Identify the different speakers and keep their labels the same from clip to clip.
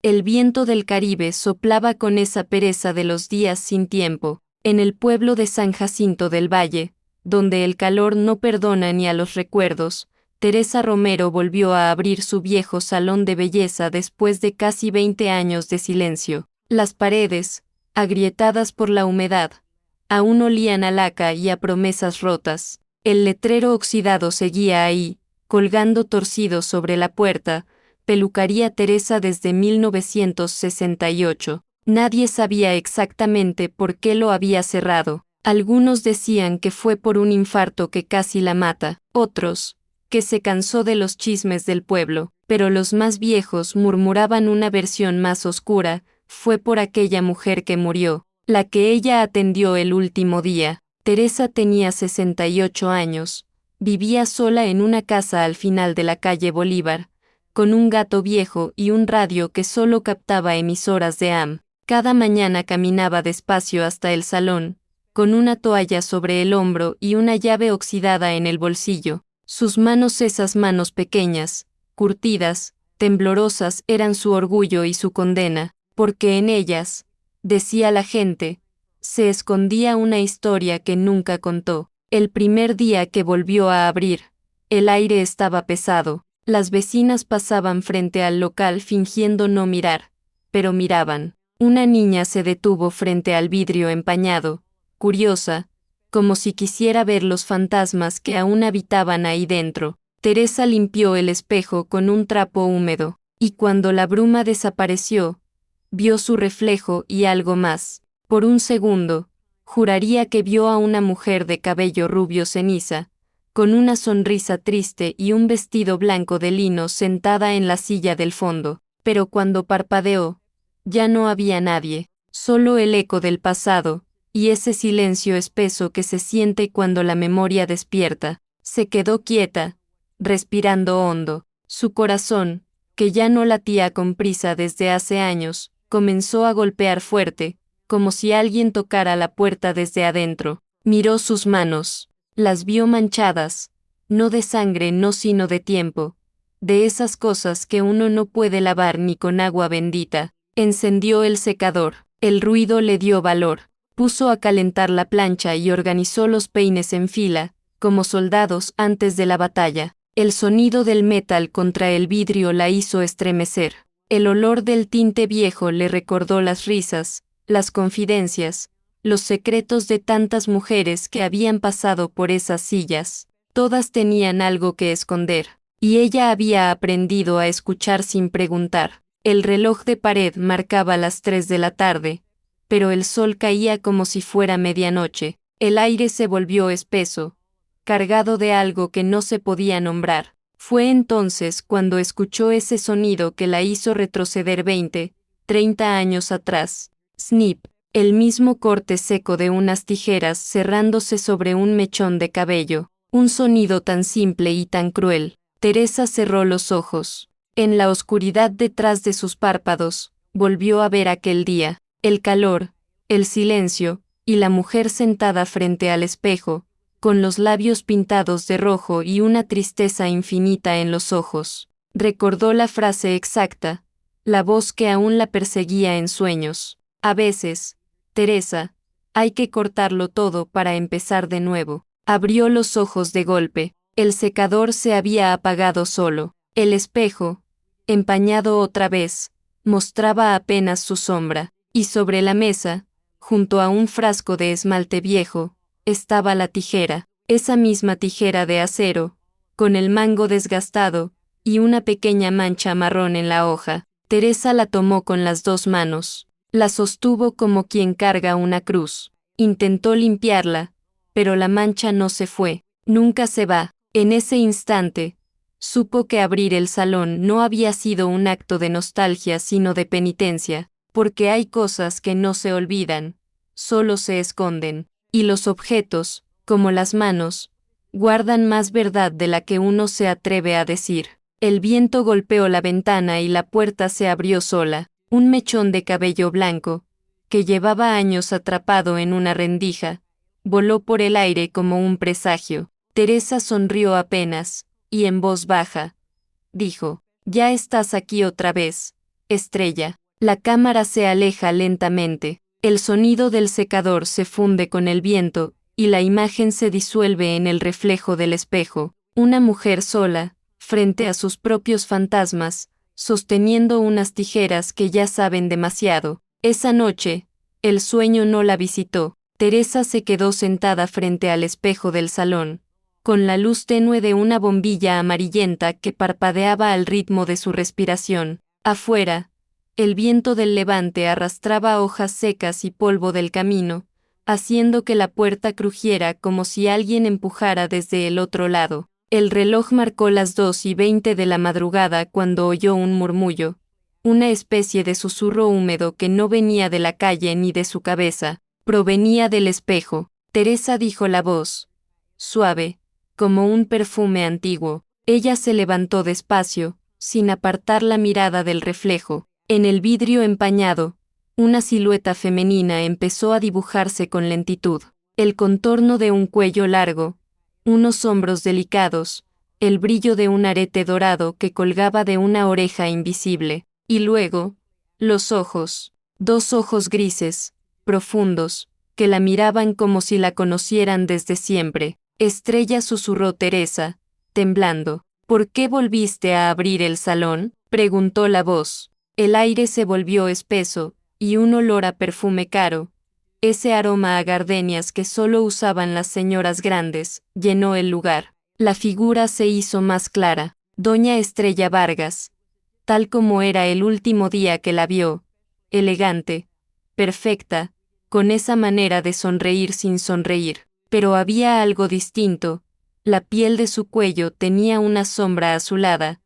Speaker 1: El viento del Caribe soplaba con esa pereza de los días sin tiempo. En el pueblo de San Jacinto del Valle, donde el calor no perdona ni a los recuerdos, Teresa Romero volvió a abrir su viejo salón de belleza después de casi 20 años de silencio. Las paredes, agrietadas por la humedad, aún olían a laca y a promesas rotas. El letrero oxidado seguía ahí, colgando torcido sobre la puerta: Pelucaría Teresa desde 1968. Nadie sabía exactamente por qué lo había cerrado. Algunos decían que fue por un infarto que casi la mata, otros, que se cansó de los chismes del pueblo, pero los más viejos murmuraban una versión más oscura: fue por aquella mujer que murió, la que ella atendió el último día. Teresa tenía 68 años, vivía sola en una casa al final de la calle Bolívar, con un gato viejo y un radio que solo captaba emisoras de AM. Cada mañana caminaba despacio hasta el salón, con una toalla sobre el hombro y una llave oxidada en el bolsillo. Sus manos, esas manos pequeñas, curtidas, temblorosas, eran su orgullo y su condena, porque en ellas, decía la gente, se escondía una historia que nunca contó. El primer día que volvió a abrir, el aire estaba pesado. Las vecinas pasaban frente al local fingiendo no mirar, pero miraban. Una niña se detuvo frente al vidrio empañado, curiosa, como si quisiera ver los fantasmas que aún habitaban ahí dentro. Teresa limpió el espejo con un trapo húmedo, y cuando la bruma desapareció, vio su reflejo y algo más. Por un segundo, juraría que vio a una mujer de cabello rubio ceniza, con una sonrisa triste y un vestido blanco de lino sentada en la silla del fondo, pero cuando parpadeó, ya no había nadie, solo el eco del pasado, y ese silencio espeso que se siente cuando la memoria despierta. Se quedó quieta, respirando hondo. Su corazón, que ya no latía con prisa desde hace años, comenzó a golpear fuerte, como si alguien tocara la puerta desde adentro. Miró sus manos. Las vio manchadas, no de sangre, no, sino de tiempo, de esas cosas que uno no puede lavar ni con agua bendita. Encendió el secador. El ruido le dio valor. Puso a calentar la plancha y organizó los peines en fila, como soldados antes de la batalla. El sonido del metal contra el vidrio la hizo estremecer. El olor del tinte viejo le recordó las risas, las confidencias, los secretos de tantas mujeres que habían pasado por esas sillas. Todas tenían algo que esconder, y ella había aprendido a escuchar sin preguntar. El reloj de pared marcaba las 3 de la tarde, pero el sol caía como si fuera medianoche. El aire se volvió espeso, cargado de algo que no se podía nombrar. Fue entonces cuando escuchó ese sonido que la hizo retroceder 20, 30 años atrás. Snip. El mismo corte seco de unas tijeras cerrándose sobre un mechón de cabello. Un sonido tan simple y tan cruel. Teresa cerró los ojos. En la oscuridad detrás de sus párpados, volvió a ver aquel día. El calor, el silencio, y la mujer sentada frente al espejo, con los labios pintados de rojo y una tristeza infinita en los ojos. Recordó la frase exacta, la voz que aún la perseguía en sueños. A veces, Teresa, hay que cortarlo todo para empezar de nuevo. Abrió los ojos de golpe. El secador se había apagado solo. El espejo, empañado otra vez, mostraba apenas su sombra, y sobre la mesa, junto a un frasco de esmalte viejo, estaba la tijera, esa misma tijera de acero, con el mango desgastado, y una pequeña mancha marrón en la hoja. Teresa la tomó con las 2 manos. La sostuvo como quien carga una cruz. Intentó limpiarla, pero la mancha no se fue. Nunca se va. En ese instante, supo que abrir el salón no había sido un acto de nostalgia sino de penitencia, porque hay cosas que no se olvidan, solo se esconden, y los objetos, como las manos, guardan más verdad de la que uno se atreve a decir. El viento golpeó la ventana y la puerta se abrió sola. Un mechón de cabello blanco, que llevaba años atrapado en una rendija, voló por el aire como un presagio. Teresa sonrió apenas, y en voz baja, dijo: «Ya estás aquí otra vez, Estrella. La cámara se aleja lentamente. El sonido del secador se funde con el viento, y la imagen se disuelve en el reflejo del espejo. Una mujer sola, frente a sus propios fantasmas, sosteniendo unas tijeras que ya saben demasiado. Esa noche, el sueño no la visitó. Teresa se quedó sentada frente al espejo del salón, con la luz tenue de una bombilla amarillenta que parpadeaba al ritmo de su respiración. Afuera, el viento del levante arrastraba hojas secas y polvo del camino, haciendo que la puerta crujiera como si alguien empujara desde el otro lado. El reloj marcó las 2:20 de la madrugada cuando oyó un murmullo, una especie de susurro húmedo que no venía de la calle ni de su cabeza, provenía del espejo. Teresa, dijo la voz, suave, como un perfume antiguo. Ella se levantó despacio, sin apartar la mirada del reflejo. En el vidrio empañado, una silueta femenina empezó a dibujarse con lentitud. El contorno de un cuello largo, unos hombros delicados, el brillo de un arete dorado que colgaba de una oreja invisible, y luego, los ojos, 2 ojos grises, profundos, que la miraban como si la conocieran desde siempre. Estrella, susurró Teresa, temblando. ¿Por qué volviste a abrir el salón?, preguntó la voz. El aire se volvió espeso, y un olor a perfume caro, ese aroma a gardenias que solo usaban las señoras grandes, llenó el lugar. La figura se hizo más clara. Doña Estrella Vargas, tal como era el último día que la vio, elegante, perfecta, con esa manera de sonreír sin sonreír. Pero había algo distinto. La piel de su cuello tenía una sombra azulada,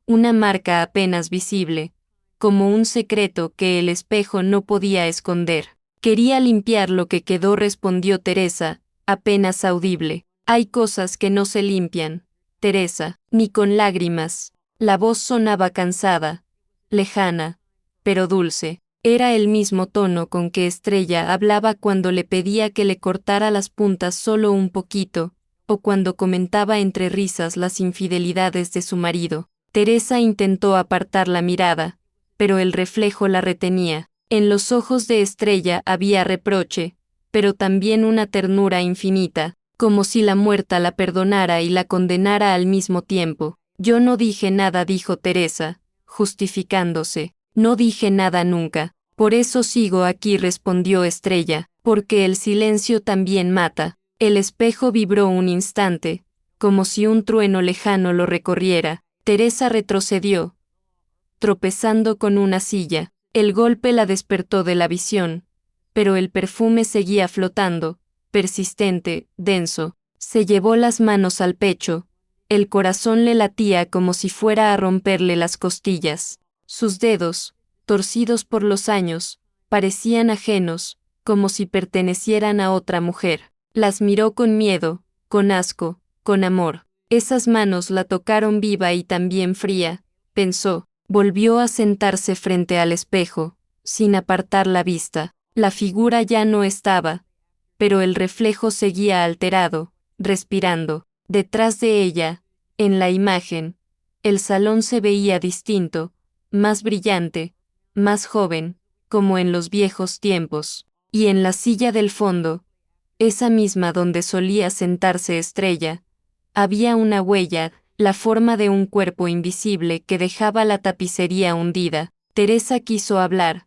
Speaker 1: una marca apenas visible, como un secreto que el espejo no podía esconder. Quería limpiar lo que quedó, respondió Teresa, apenas audible. Hay cosas que no se limpian, Teresa, ni con lágrimas. La voz sonaba cansada, lejana, pero dulce. Era el mismo tono con que Estrella hablaba cuando le pedía que le cortara las puntas solo un poquito, o cuando comentaba entre risas las infidelidades de su marido. Teresa intentó apartar la mirada, pero el reflejo la retenía. En los ojos de Estrella había reproche, pero también una ternura infinita, como si la muerta la perdonara y la condenara al mismo tiempo. Yo no dije nada, dijo Teresa, justificándose. No dije nada nunca. Por eso sigo aquí, respondió Estrella, porque el silencio también mata. El espejo vibró un instante, como si un trueno lejano lo recorriera. Teresa retrocedió, tropezando con una silla. El golpe la despertó de la visión, pero el perfume seguía flotando, persistente, denso. Se llevó las manos al pecho, el corazón le latía como si fuera a romperle las costillas. Sus dedos, torcidos por los años, parecían ajenos, como si pertenecieran a otra mujer. Las miró con miedo, con asco, con amor. Esas manos la tocaron viva y también fría, pensó. Volvió a sentarse frente al espejo, sin apartar la vista. La figura ya no estaba, pero el reflejo seguía alterado, respirando. Detrás de ella, en la imagen, el salón se veía distinto, más brillante, más joven, como en los viejos tiempos. Y en la silla del fondo, esa misma donde solía sentarse Estrella, había una huella, la forma de un cuerpo invisible que dejaba la tapicería hundida. Teresa quiso hablar,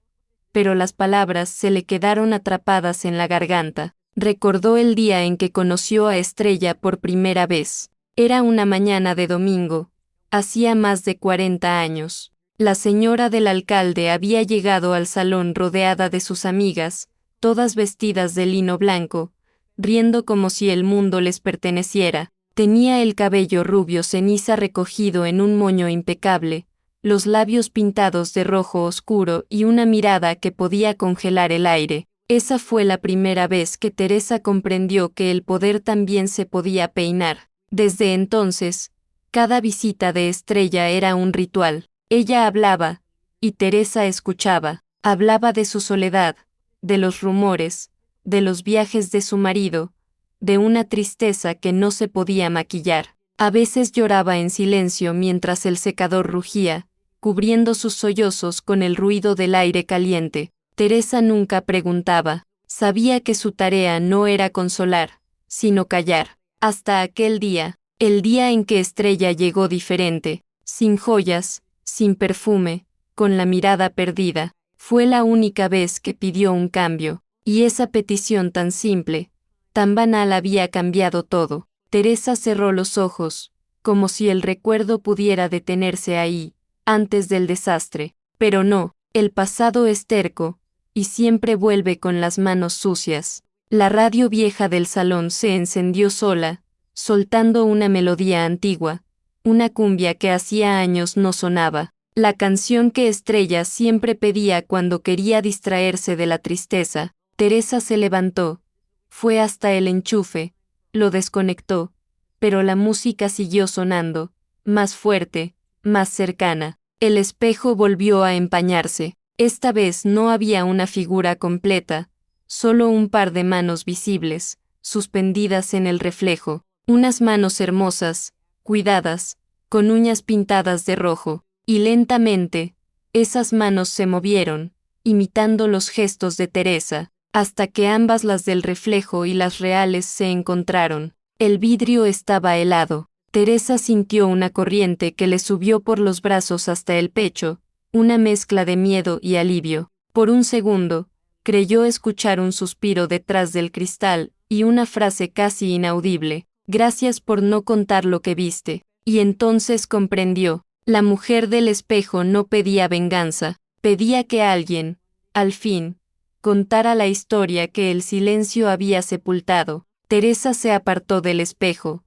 Speaker 1: pero las palabras se le quedaron atrapadas en la garganta. Recordó el día en que conoció a Estrella por primera vez. Era una mañana de domingo, hacía más de 40 años. La señora del alcalde había llegado al salón rodeada de sus amigas, todas vestidas de lino blanco, riendo como si el mundo les perteneciera. Tenía el cabello rubio ceniza recogido en un moño impecable, los labios pintados de rojo oscuro y una mirada que podía congelar el aire. Esa fue la primera vez que Teresa comprendió que el poder también se podía peinar. Desde entonces, cada visita de Estrella era un ritual. Ella hablaba, y Teresa escuchaba. Hablaba de su soledad, de los rumores, de los viajes de su marido, de una tristeza que no se podía maquillar. A veces lloraba en silencio mientras el secador rugía, cubriendo sus sollozos con el ruido del aire caliente. Teresa nunca preguntaba. Sabía que su tarea no era consolar, sino callar. Hasta aquel día, el día en que Estrella llegó diferente, sin joyas, sin perfume, con la mirada perdida. Fue la única vez que pidió un cambio, y esa petición tan simple, tan banal había cambiado todo. Teresa cerró los ojos, como si el recuerdo pudiera detenerse ahí, antes del desastre. Pero no, el pasado es terco, y siempre vuelve con las manos sucias. La radio vieja del salón se encendió sola, soltando una melodía antigua, una cumbia que hacía años no sonaba, la canción que Estrella siempre pedía cuando quería distraerse de la tristeza. Teresa se levantó, fue hasta el enchufe, lo desconectó, pero la música siguió sonando, más fuerte, más cercana. El espejo volvió a empañarse. Esta vez no había una figura completa, solo un par de manos visibles, suspendidas en el reflejo, unas manos hermosas, cuidadas, con uñas pintadas de rojo, y lentamente, esas manos se movieron, imitando los gestos de Teresa, hasta que ambas, las del reflejo y las reales, se encontraron. El vidrio estaba helado. Teresa sintió una corriente que le subió por los brazos hasta el pecho, una mezcla de miedo y alivio. Por un segundo, creyó escuchar un suspiro detrás del cristal, y una frase casi inaudible: «Gracias por no contar lo que viste». Y entonces comprendió. La mujer del espejo no pedía venganza, pedía que alguien, al fin, contara la historia que el silencio había sepultado. Teresa se apartó del espejo,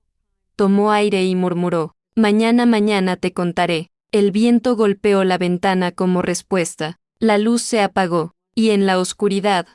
Speaker 1: tomó aire y murmuró: «Mañana, mañana te contaré». El viento golpeó la ventana como respuesta. La luz se apagó, y en la oscuridad,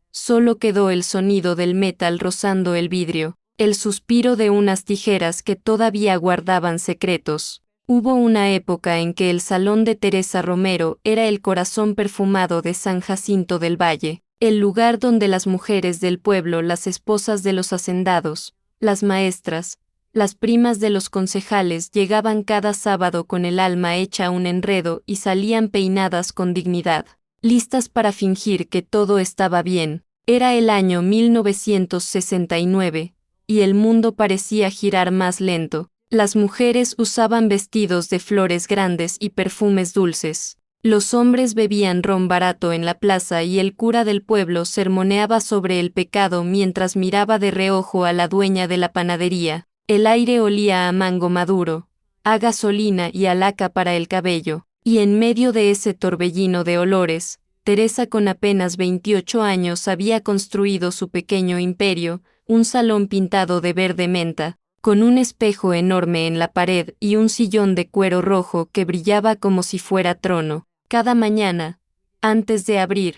Speaker 1: solo quedó el sonido del metal rozando el vidrio, el suspiro de unas tijeras que todavía guardaban secretos. Hubo una época en que el salón de Teresa Romero era el corazón perfumado de San Jacinto del Valle, el lugar donde las mujeres del pueblo, las esposas de los hacendados, las maestras, las primas de los concejales, llegaban cada sábado con el alma hecha un enredo y salían peinadas con dignidad, listas para fingir que todo estaba bien. Era el año 1969, y el mundo parecía girar más lento. Las mujeres usaban vestidos de flores grandes y perfumes dulces. Los hombres bebían ron barato en la plaza y el cura del pueblo sermoneaba sobre el pecado mientras miraba de reojo a la dueña de la panadería. El aire olía a mango maduro, a gasolina y a laca para el cabello. Y en medio de ese torbellino de olores, Teresa, con apenas 28 años, había construido su pequeño imperio, un salón pintado de verde menta, con un espejo enorme en la pared y un sillón de cuero rojo que brillaba como si fuera trono. Cada mañana, antes de abrir,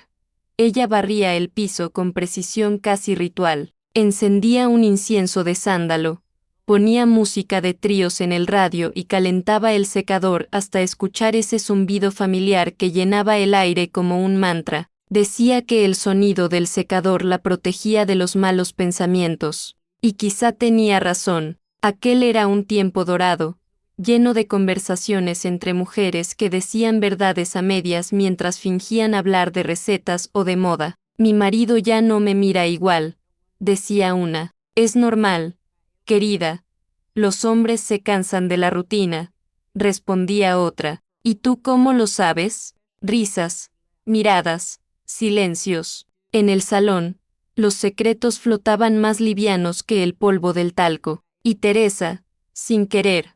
Speaker 1: ella barría el piso con precisión casi ritual, encendía un incienso de sándalo, ponía música de tríos en el radio y calentaba el secador hasta escuchar ese zumbido familiar que llenaba el aire como un mantra. Decía que el sonido del secador la protegía de los malos pensamientos. Y quizá tenía razón. Aquel era un tiempo dorado, lleno de conversaciones entre mujeres que decían verdades a medias mientras fingían hablar de recetas o de moda. «Mi marido ya no me mira igual», decía una. «Es normal, querida. Los hombres se cansan de la rutina», respondía otra. «¿Y tú cómo lo sabes?». Risas, miradas, silencios. En el salón, los secretos flotaban más livianos que el polvo del talco, y Teresa, sin querer,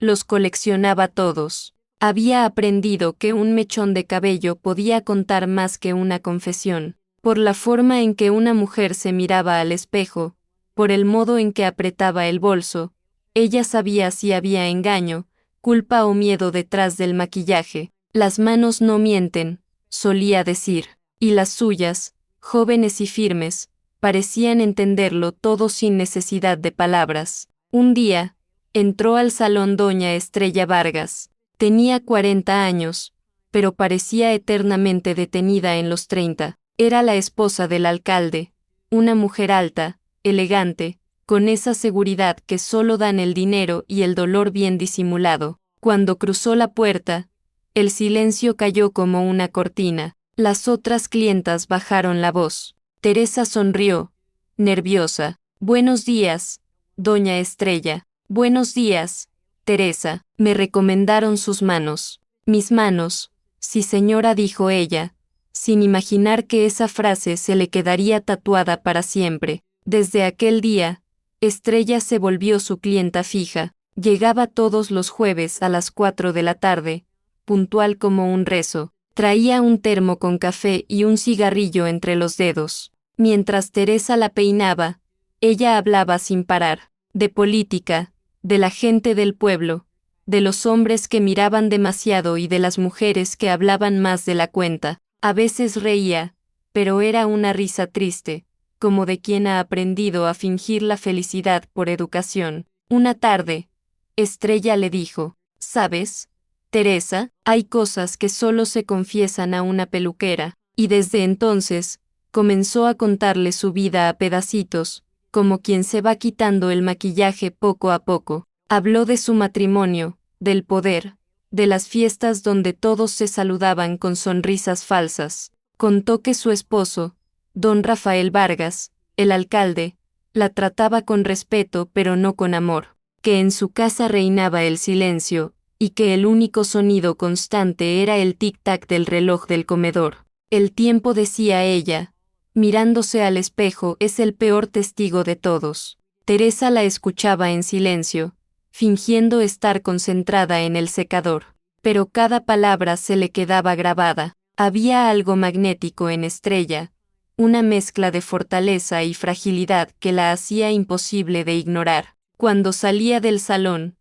Speaker 1: los coleccionaba todos. Había aprendido que un mechón de cabello podía contar más que una confesión, por la forma en que una mujer se miraba al espejo, por el modo en que apretaba el bolso. Ella sabía si había engaño, culpa o miedo detrás del maquillaje. «Las manos no mienten», solía decir, y las suyas, jóvenes y firmes, parecían entenderlo todo sin necesidad de palabras. Un día, entró al salón doña Estrella Vargas. Tenía 40 años, pero parecía eternamente detenida en los 30. Era la esposa del alcalde, una mujer alta, elegante, con esa seguridad que solo dan el dinero y el dolor bien disimulado. Cuando cruzó la puerta, El silencio cayó como una cortina. Las otras clientas bajaron la voz. Teresa sonrió, nerviosa. Buenos días, doña Estrella. Buenos días, Teresa. Me recomendaron sus manos. Mis manos. Sí, señora, dijo ella, sin imaginar que esa frase se le quedaría tatuada para siempre. Desde aquel día, Estrella se volvió su clienta fija. Llegaba todos los jueves a las 4 de la tarde, puntual como un rezo. Traía un termo con café y un cigarrillo entre los dedos. Mientras Teresa la peinaba, ella hablaba sin parar, de política, de la gente del pueblo, de los hombres que miraban demasiado y de las mujeres que hablaban más de la cuenta. A veces reía, pero era una risa triste, como de quien ha aprendido a fingir la felicidad por educación. Una tarde, Estrella le dijo, ¿sabes, Teresa? Hay cosas que solo se confiesan a una peluquera, y desde entonces, comenzó a contarle su vida a pedacitos, como quien se va quitando el maquillaje poco a poco. Habló de su matrimonio, del poder, de las fiestas donde todos se saludaban con sonrisas falsas. Contó que su esposo, don Rafael Vargas, el alcalde, la trataba con respeto pero no con amor, que en su casa reinaba el silencio, y que el único sonido constante era el tic-tac del reloj del comedor. El tiempo, decía ella, mirándose al espejo, es el peor testigo de todos. Teresa la escuchaba en silencio, fingiendo estar concentrada en el secador, pero cada palabra se le quedaba grabada. Había algo magnético en Estrella, una mezcla de fortaleza y fragilidad que la hacía imposible de ignorar. Cuando salía del salón,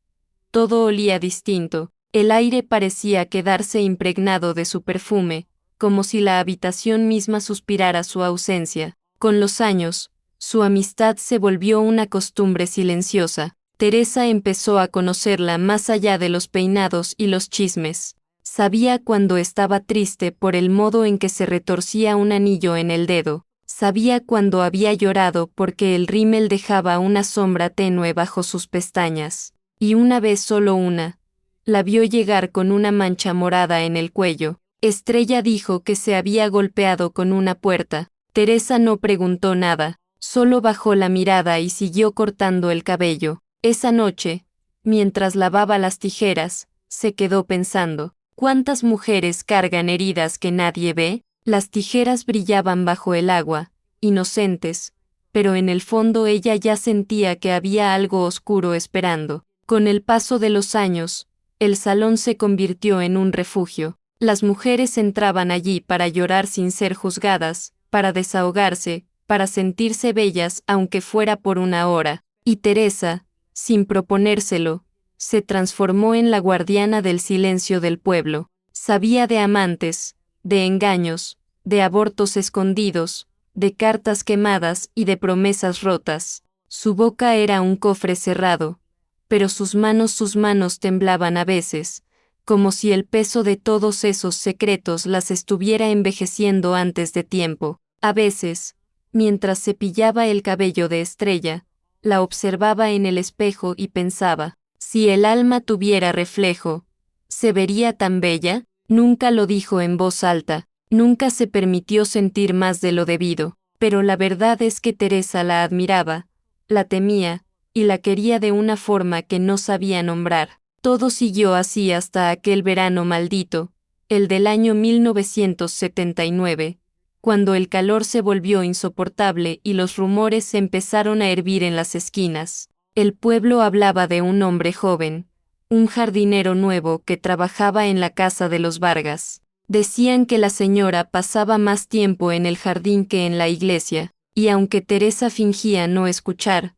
Speaker 1: todo olía distinto, el aire parecía quedarse impregnado de su perfume, como si la habitación misma suspirara su ausencia. Con los años, su amistad se volvió una costumbre silenciosa. Teresa empezó a conocerla más allá de los peinados y los chismes. Sabía cuando estaba triste por el modo en que se retorcía un anillo en el dedo. Sabía cuando había llorado porque el rímel dejaba una sombra tenue bajo sus pestañas. Y una vez, solo una, la vio llegar con una mancha morada en el cuello. Estrella dijo que se había golpeado con una puerta. Teresa no preguntó nada, solo bajó la mirada y siguió cortando el cabello. Esa noche, mientras lavaba las tijeras, se quedó pensando, ¿cuántas mujeres cargan heridas que nadie ve? Las tijeras brillaban bajo el agua, inocentes, pero en el fondo ella ya sentía que había algo oscuro esperando. Con el paso de los años, el salón se convirtió en un refugio. Las mujeres entraban allí para llorar sin ser juzgadas, para desahogarse, para sentirse bellas aunque fuera por una hora. Y Teresa, sin proponérselo, se transformó en la guardiana del silencio del pueblo. Sabía de amantes, de engaños, de abortos escondidos, de cartas quemadas y de promesas rotas. Su boca era un cofre cerrado, pero sus manos temblaban a veces, como si el peso de todos esos secretos las estuviera envejeciendo antes de tiempo. A veces, mientras cepillaba el cabello de Estrella, la observaba en el espejo y pensaba, si el alma tuviera reflejo, ¿se vería tan bella? Nunca lo dijo en voz alta, nunca se permitió sentir más de lo debido, pero la verdad es que Teresa la admiraba, la temía, y la quería de una forma que no sabía nombrar. Todo siguió así hasta aquel verano maldito, el del año 1979, cuando el calor se volvió insoportable y los rumores empezaron a hervir en las esquinas. El pueblo hablaba de un hombre joven, un jardinero nuevo que trabajaba en la casa de los Vargas. Decían que la señora pasaba más tiempo en el jardín que en la iglesia, y aunque Teresa fingía no escuchar,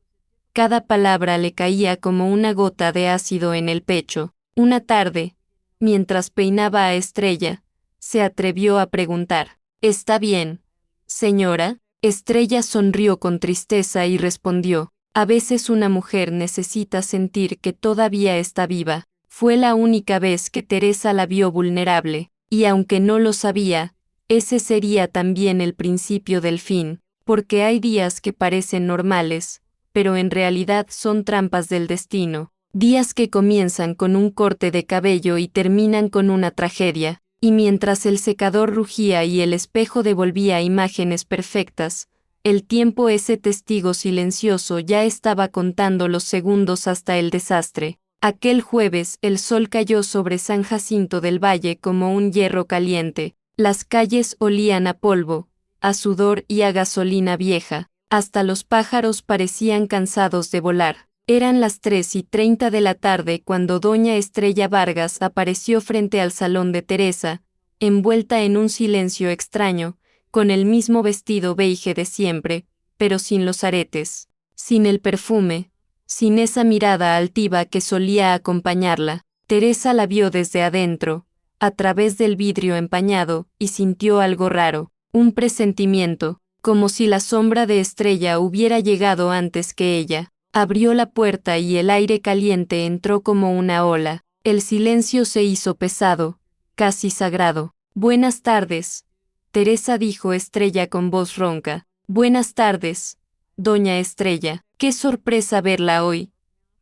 Speaker 1: cada palabra le caía como una gota de ácido en el pecho. Una tarde, mientras peinaba a Estrella, se atrevió a preguntar, ¿está bien, señora? Estrella sonrió con tristeza y respondió, a veces una mujer necesita sentir que todavía está viva. Fue la única vez que Teresa la vio vulnerable, y aunque no lo sabía, ese sería también el principio del fin, porque hay días que parecen normales, pero en realidad son trampas del destino. días que comienzan con un corte de cabello y terminan con una tragedia, y mientras el secador rugía y el espejo devolvía imágenes perfectas, el tiempo, ese testigo silencioso, ya estaba contando los segundos hasta el desastre. Aquel jueves el sol cayó sobre San Jacinto del Valle como un hierro caliente. Las calles olían a polvo, a sudor y a gasolina vieja. Hasta los pájaros parecían cansados de volar. Eran las 3:30 de la tarde cuando doña Estrella Vargas apareció frente al salón de Teresa, envuelta en un silencio extraño, con el mismo vestido beige de siempre, pero sin los aretes, sin el perfume, sin esa mirada altiva que solía acompañarla. Teresa la vio desde adentro, a través del vidrio empañado, y sintió algo raro, un presentimiento, como si la sombra de Estrella hubiera llegado antes que ella. Abrió la puerta y el aire caliente entró como una ola. El silencio se hizo pesado, casi sagrado. «Buenas tardes», Teresa dijo Estrella con voz ronca. «Buenas tardes, doña Estrella. Qué sorpresa verla hoy.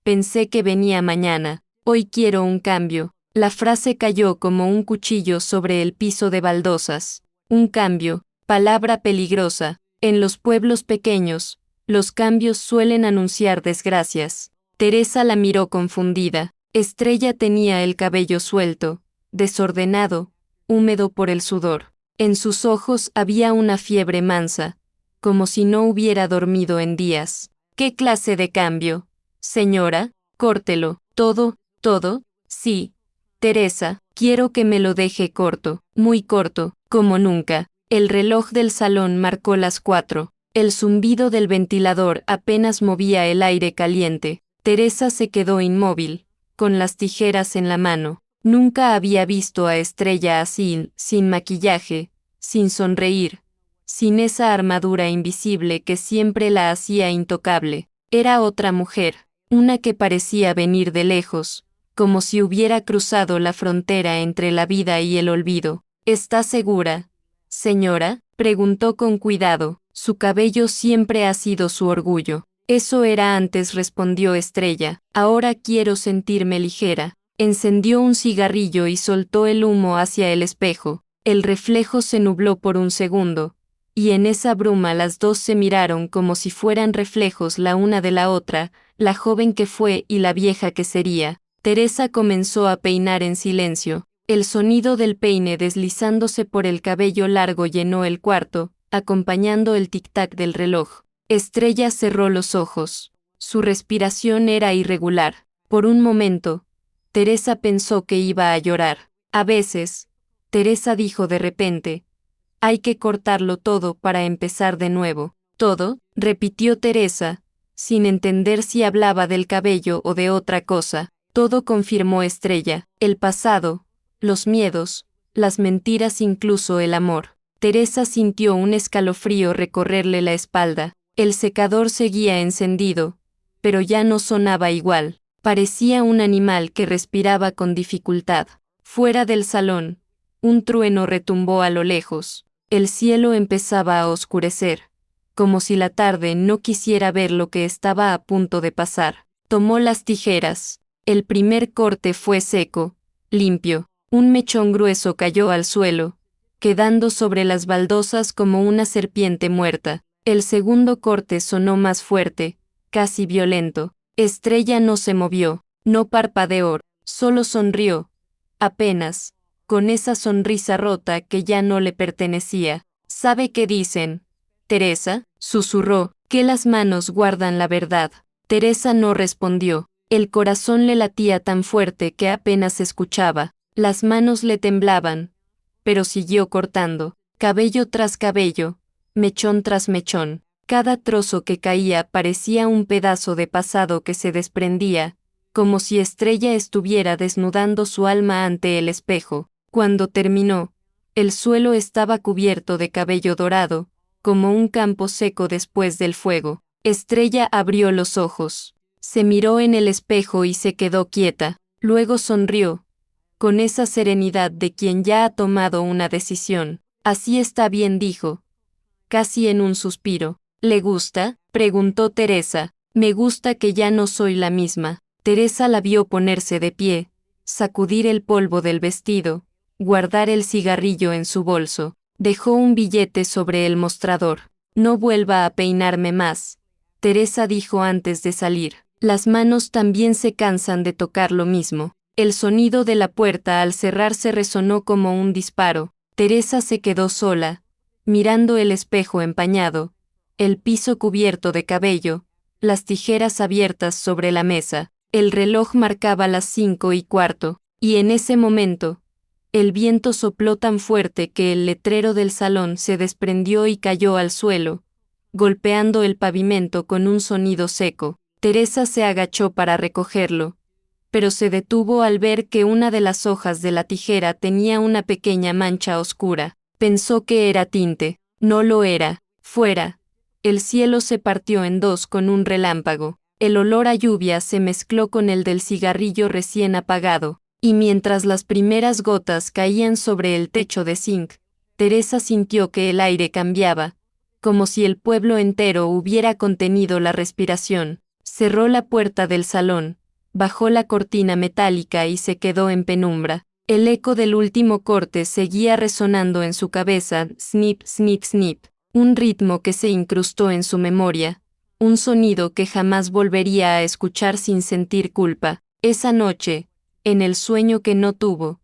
Speaker 1: Pensé que venía mañana. Hoy quiero un cambio». La frase cayó como un cuchillo sobre el piso de baldosas. Un cambio, palabra peligrosa. En los pueblos pequeños, los cambios suelen anunciar desgracias. Teresa la miró confundida. Estrella tenía el cabello suelto, desordenado, húmedo por el sudor. En sus ojos había una fiebre mansa, como si no hubiera dormido en días. «¿Qué clase de cambio, señora? Córtelo. ¿Todo? Sí. Teresa, quiero que me lo deje corto, muy corto, como nunca». El reloj del salón marcó las 4. El zumbido del ventilador apenas movía el aire caliente. Teresa se quedó inmóvil, con las tijeras en la mano. Nunca había visto a Estrella así, sin maquillaje, sin sonreír, sin esa armadura invisible que siempre la hacía intocable. Era otra mujer, una que parecía venir de lejos, como si hubiera cruzado la frontera entre la vida y el olvido. «¿Está segura, señora?», preguntó con cuidado. «Su cabello siempre ha sido su orgullo». «Eso era antes», respondió Estrella. «Ahora quiero sentirme ligera». Encendió un cigarrillo y soltó el humo hacia el espejo. El reflejo se nubló por un segundo, y en esa bruma las dos se miraron como si fueran reflejos la una de la otra, la joven que fue y la vieja que sería. Teresa comenzó a peinar en silencio. El sonido del peine deslizándose por el cabello largo llenó el cuarto, acompañando el tic-tac del reloj. Estrella cerró los ojos. Su respiración era irregular. Por un momento, Teresa pensó que iba a llorar. «A veces», Teresa dijo de repente, «hay que cortarlo todo para empezar de nuevo». «¿Todo?», repitió Teresa, sin entender si hablaba del cabello o de otra cosa. «Todo», confirmó Estrella. «El pasado, los miedos, las mentiras, incluso el amor». Teresa sintió un escalofrío recorrerle la espalda. El secador seguía encendido, pero ya no sonaba igual. Parecía un animal que respiraba con dificultad. Fuera del salón, un trueno retumbó a lo lejos. El cielo empezaba a oscurecer, como si la tarde no quisiera ver lo que estaba a punto de pasar. Tomó las tijeras. El primer corte fue seco, limpio. Un mechón grueso cayó al suelo, quedando sobre las baldosas como una serpiente muerta. El segundo corte sonó más fuerte, casi violento. Estrella no se movió, no parpadeó, solo sonrió, apenas, con esa sonrisa rota que ya no le pertenecía. «¿Sabe qué dicen, Teresa?», susurró, «que las manos guardan la verdad». Teresa no respondió. El corazón le latía tan fuerte que apenas escuchaba. Las manos le temblaban, pero siguió cortando, cabello tras cabello, mechón tras mechón. Cada trozo que caía parecía un pedazo de pasado que se desprendía, como si Estrella estuviera desnudando su alma ante el espejo. Cuando terminó, el suelo estaba cubierto de cabello dorado, como un campo seco después del fuego. Estrella abrió los ojos, se miró en el espejo y se quedó quieta. Luego sonrió, con esa serenidad de quien ya ha tomado una decisión. «Así está bien», dijo, casi en un suspiro. «¿Le gusta?», preguntó Teresa. «Me gusta que ya no soy la misma». Teresa la vio ponerse de pie, sacudir el polvo del vestido, guardar el cigarrillo en su bolso, dejó un billete sobre el mostrador. No vuelva a peinarme más, Teresa dijo antes de salir. Las manos también se cansan de tocar lo mismo. El sonido de la puerta al cerrarse resonó como un disparo. Teresa se quedó sola, mirando el espejo empañado, el piso cubierto de cabello, las tijeras abiertas sobre la mesa. El reloj marcaba las 5:15, y en ese momento, el viento sopló tan fuerte que el letrero del salón se desprendió y cayó al suelo, golpeando el pavimento con un sonido seco. Teresa se agachó para recogerlo, pero se detuvo al ver que una de las hojas de la tijera tenía una pequeña mancha oscura. Pensó que era tinte. No lo era. Fuera. El cielo se partió en dos con un relámpago. El olor a lluvia se mezcló con el del cigarrillo recién apagado, y mientras las primeras gotas caían sobre el techo de zinc, Teresa sintió que el aire cambiaba, como si el pueblo entero hubiera contenido la respiración. Cerró la puerta del salón, bajó la cortina metálica y se quedó en penumbra. El eco del último corte seguía resonando en su cabeza, snip, snip, snip, un ritmo que se incrustó en su memoria, un sonido que jamás volvería a escuchar sin sentir culpa. Esa noche, en el sueño que no tuvo,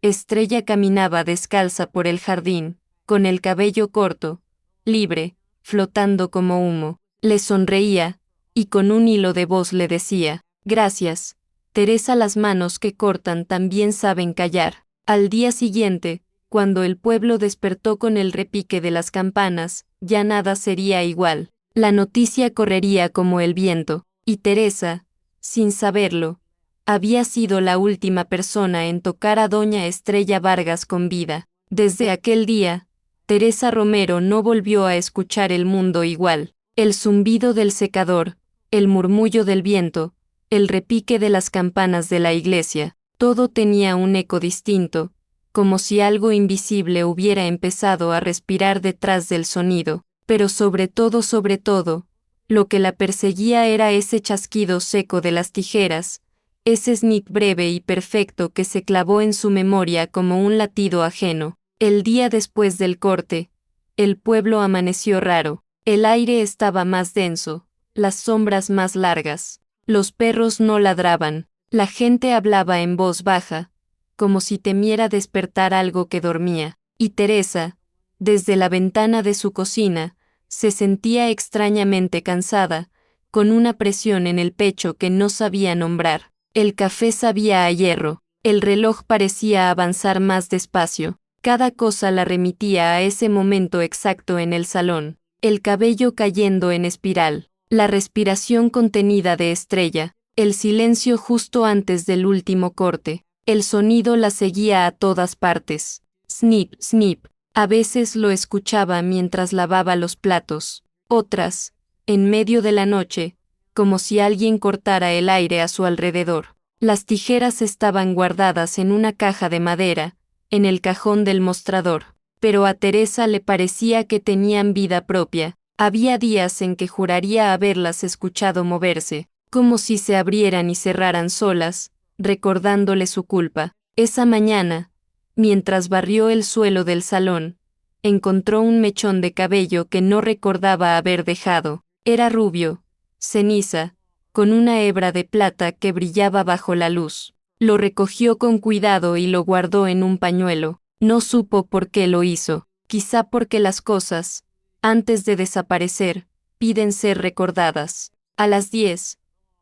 Speaker 1: Estrella caminaba descalza por el jardín, con el cabello corto, libre, flotando como humo. Le sonreía, y con un hilo de voz le decía: «Gracias, Teresa». Las manos que cortan también saben callar. Al día siguiente, cuando el pueblo despertó con el repique de las campanas, ya nada sería igual. La noticia correría como el viento, y Teresa, sin saberlo, había sido la última persona en tocar a doña Estrella Vargas con vida. Desde aquel día, Teresa Romero no volvió a escuchar el mundo igual. El zumbido del secador, el murmullo del viento, el repique de las campanas de la iglesia, todo tenía un eco distinto, como si algo invisible hubiera empezado a respirar detrás del sonido. Pero sobre todo, lo que la perseguía era ese chasquido seco de las tijeras, ese snick breve y perfecto que se clavó en su memoria como un latido ajeno. El día después del corte, el pueblo amaneció raro. El aire estaba más denso, las sombras más largas. Los perros no ladraban, la gente hablaba en voz baja, como si temiera despertar algo que dormía, y Teresa, desde la ventana de su cocina, se sentía extrañamente cansada, con una presión en el pecho que no sabía nombrar. El café sabía a hierro, el reloj parecía avanzar más despacio, cada cosa la remitía a ese momento exacto en el salón. El cabello cayendo en espiral, la respiración contenida de Estrella, el silencio justo antes del último corte. El sonido la seguía a todas partes. Snip, snip. A veces lo escuchaba mientras lavaba los platos. Otras, en medio de la noche, como si alguien cortara el aire a su alrededor. Las tijeras estaban guardadas en una caja de madera, en el cajón del mostrador. Pero a Teresa le parecía que tenían vida propia. Había días en que juraría haberlas escuchado moverse, como si se abrieran y cerraran solas, recordándole su culpa. Esa mañana, mientras barrió el suelo del salón, encontró un mechón de cabello que no recordaba haber dejado. Era rubio, ceniza, con una hebra de plata que brillaba bajo la luz. Lo recogió con cuidado y lo guardó en un pañuelo. No supo por qué lo hizo, quizá porque las cosas, antes de desaparecer, piden ser recordadas. A las 10,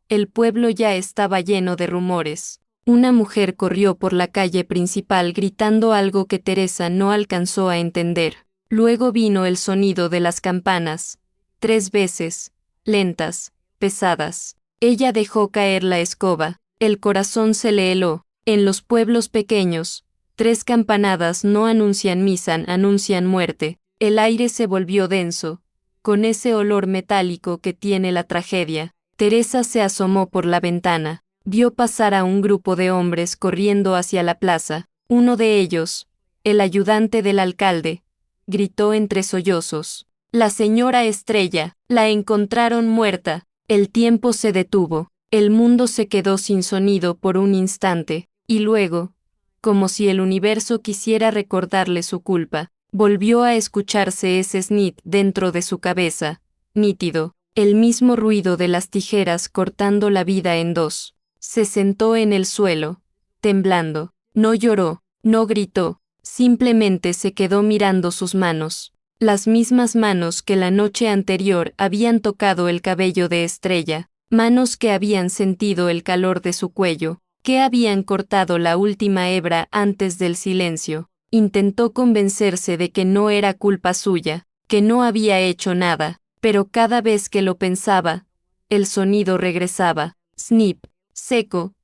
Speaker 1: el pueblo ya estaba lleno de rumores. Una mujer corrió por la calle principal gritando algo que Teresa no alcanzó a entender. Luego vino el sonido de las campanas, 3 veces, lentas, pesadas. Ella dejó caer la escoba, el corazón se le heló. En los pueblos pequeños, 3 campanadas no anuncian misa, anuncian muerte. El aire se volvió denso, con ese olor metálico que tiene la tragedia. Teresa se asomó por la ventana. Vio pasar a un grupo de hombres corriendo hacia la plaza. Uno de ellos, el ayudante del alcalde, gritó entre sollozos: «La señora Estrella, la encontraron muerta». El tiempo se detuvo. El mundo se quedó sin sonido por un instante, y luego, como si el universo quisiera recordarle su culpa, volvió a escucharse ese snit dentro de su cabeza, nítido, el mismo ruido de las tijeras cortando la vida en dos. Se sentó en el suelo, temblando. No lloró, no gritó, simplemente se quedó mirando sus manos. Las mismas manos que la noche anterior habían tocado el cabello de Estrella, manos que habían sentido el calor de su cuello, que habían cortado la última hebra antes del silencio. Intentó convencerse de que no era culpa suya, que no había hecho nada, pero cada vez que lo pensaba, el sonido regresaba, snip, seco,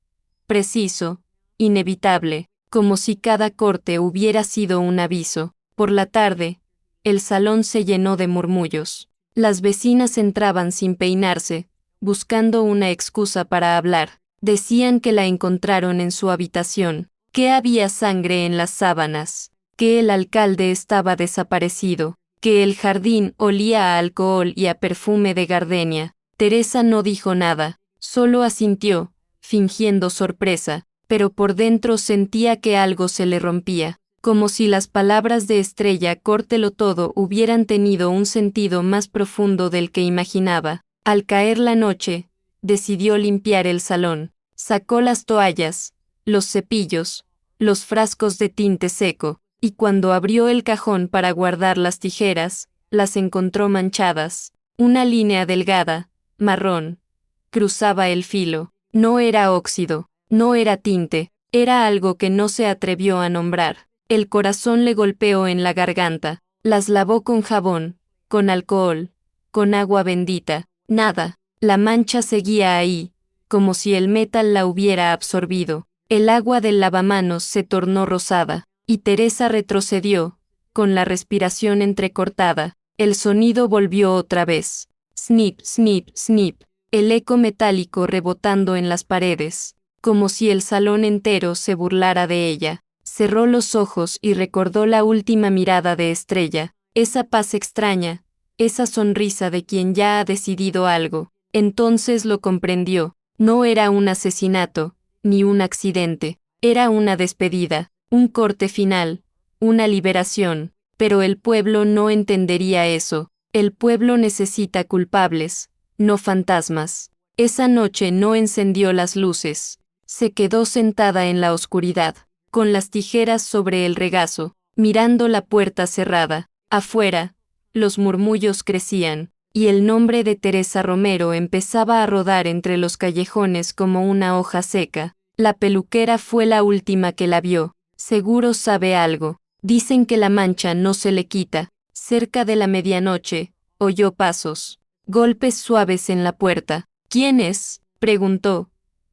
Speaker 1: preciso, inevitable, como si cada corte hubiera sido un aviso. Por la tarde, el salón se llenó de murmullos. Las vecinas entraban sin peinarse, buscando una excusa para hablar. Decían que la encontraron en su habitación, que había sangre en las sábanas, que el alcalde estaba desaparecido, que el jardín olía a alcohol y a perfume de gardenia. Teresa no dijo nada, solo asintió, fingiendo sorpresa, pero por dentro sentía que algo se le rompía, como si las palabras de Estrella córtelo todo hubieran tenido un sentido más profundo del que imaginaba. Al caer la noche, decidió limpiar el salón, sacó las toallas, los cepillos, los frascos de tinte seco, y cuando abrió el cajón para guardar las tijeras, las encontró manchadas. Una línea delgada, marrón, cruzaba el filo. No era óxido, no era tinte, era algo que no se atrevió a nombrar. El corazón le golpeó en la garganta, las lavó con jabón, con alcohol, con agua bendita, nada, la mancha seguía ahí, como si el metal la hubiera absorbido. El agua del lavamanos se tornó rosada, y Teresa retrocedió, con la respiración entrecortada. El sonido volvió otra vez. Snip, snip, snip. El eco metálico rebotando en las paredes, como si el salón entero se burlara de ella. Cerró los ojos y recordó la última mirada de Estrella, esa paz extraña, esa sonrisa de quien ya ha decidido algo. Entonces lo comprendió, no era un asesinato, ni un accidente, era una despedida, un corte final, una liberación, pero el pueblo no entendería eso. El pueblo necesita culpables, no fantasmas. Esa noche no encendió las luces. Se quedó sentada en la oscuridad, con las tijeras sobre el regazo, mirando la puerta cerrada. Afuera, los murmullos crecían, y el nombre de Teresa Romero empezaba a rodar entre los callejones como una hoja seca. La peluquera fue la última que la vio. Seguro sabe algo. Dicen que la mancha no se le quita. Cerca de la medianoche, oyó pasos, golpes suaves en la puerta. ¿Quién es?, preguntó,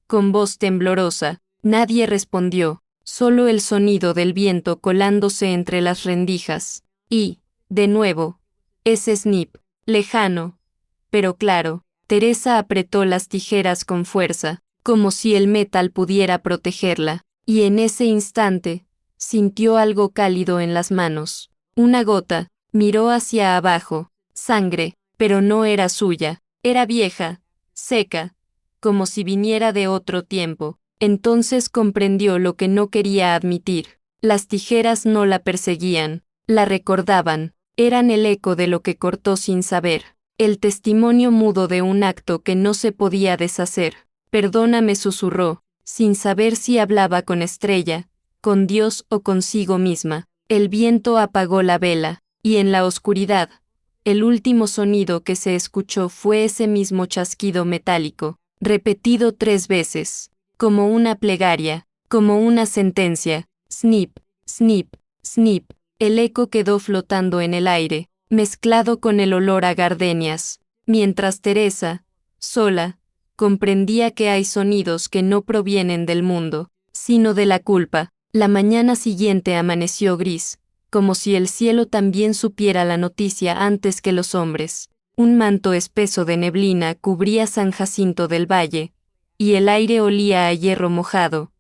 Speaker 1: con voz temblorosa. Nadie respondió, solo el sonido del viento colándose entre las rendijas. Y, de nuevo, ese snip, lejano, pero claro. Teresa apretó las tijeras con fuerza, como si el metal pudiera protegerla, y en ese instante, sintió algo cálido en las manos. Una gota. Miró hacia abajo. Sangre, pero no era suya. Era vieja, seca, como si viniera de otro tiempo. Entonces comprendió lo que no quería admitir. Las tijeras no la perseguían, la recordaban. Eran el eco de lo que cortó sin saber. El testimonio mudo de un acto que no se podía deshacer. Perdóname, susurró, sin saber si hablaba con Estrella, con Dios o consigo misma. El viento apagó la vela, y en la oscuridad, el último sonido que se escuchó fue ese mismo chasquido metálico, repetido 3 veces, como una plegaria, como una sentencia. Snip, snip, snip. El eco quedó flotando en el aire, mezclado con el olor a gardenias, mientras Teresa, sola, comprendía que hay sonidos que no provienen del mundo, sino de la culpa. La mañana siguiente amaneció gris, como si el cielo también supiera la noticia antes que los hombres. Un manto espeso de neblina cubría San Jacinto del Valle, y el aire olía a hierro mojado,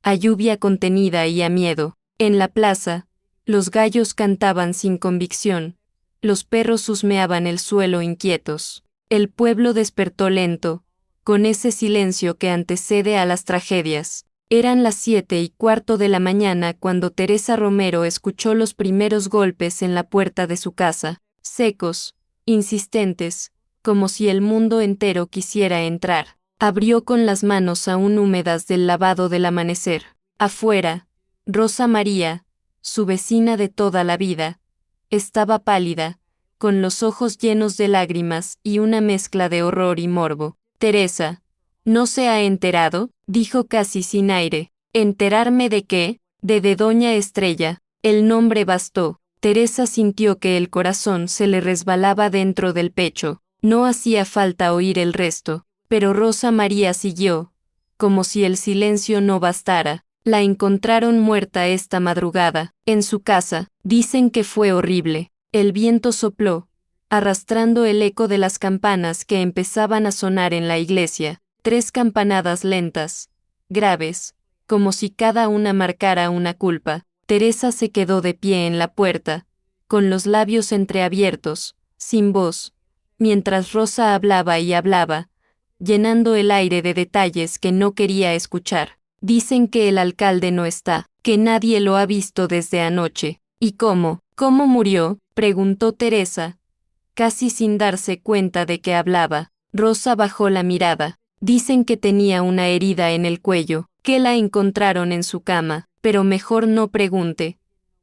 Speaker 1: a lluvia contenida y a miedo. En la plaza, los gallos cantaban sin convicción, los perros husmeaban el suelo inquietos. El pueblo despertó lento, con ese silencio que antecede a las tragedias. Eran las 7:15 de la mañana cuando Teresa Romero escuchó los primeros golpes en la puerta de su casa, secos, insistentes, como si el mundo entero quisiera entrar. Abrió con las manos aún húmedas del lavado del amanecer. Afuera, Rosa María, su vecina de toda la vida, estaba pálida, con los ojos llenos de lágrimas y una mezcla de horror y morbo. Teresa, ¿no se ha enterado?, dijo casi sin aire. ¿Enterarme de qué? De doña Estrella. El nombre bastó. Teresa sintió que el corazón se le resbalaba dentro del pecho. No hacía falta oír el resto. Pero Rosa María siguió, como si el silencio no bastara. La encontraron muerta esta madrugada, en su casa. Dicen que fue horrible. El viento sopló, arrastrando el eco de las campanas que empezaban a sonar en la iglesia. 3 campanadas lentas, graves, como si cada una marcara una culpa. Teresa se quedó de pie en la puerta, con los labios entreabiertos, sin voz, mientras Rosa hablaba y hablaba, llenando el aire de detalles que no quería escuchar. Dicen que el alcalde no está, que nadie lo ha visto desde anoche. ¿Y cómo? ¿Cómo murió?, preguntó Teresa, casi sin darse cuenta de que hablaba. Rosa bajó la mirada. Dicen que tenía una herida en el cuello, que la encontraron en su cama, pero mejor no pregunte.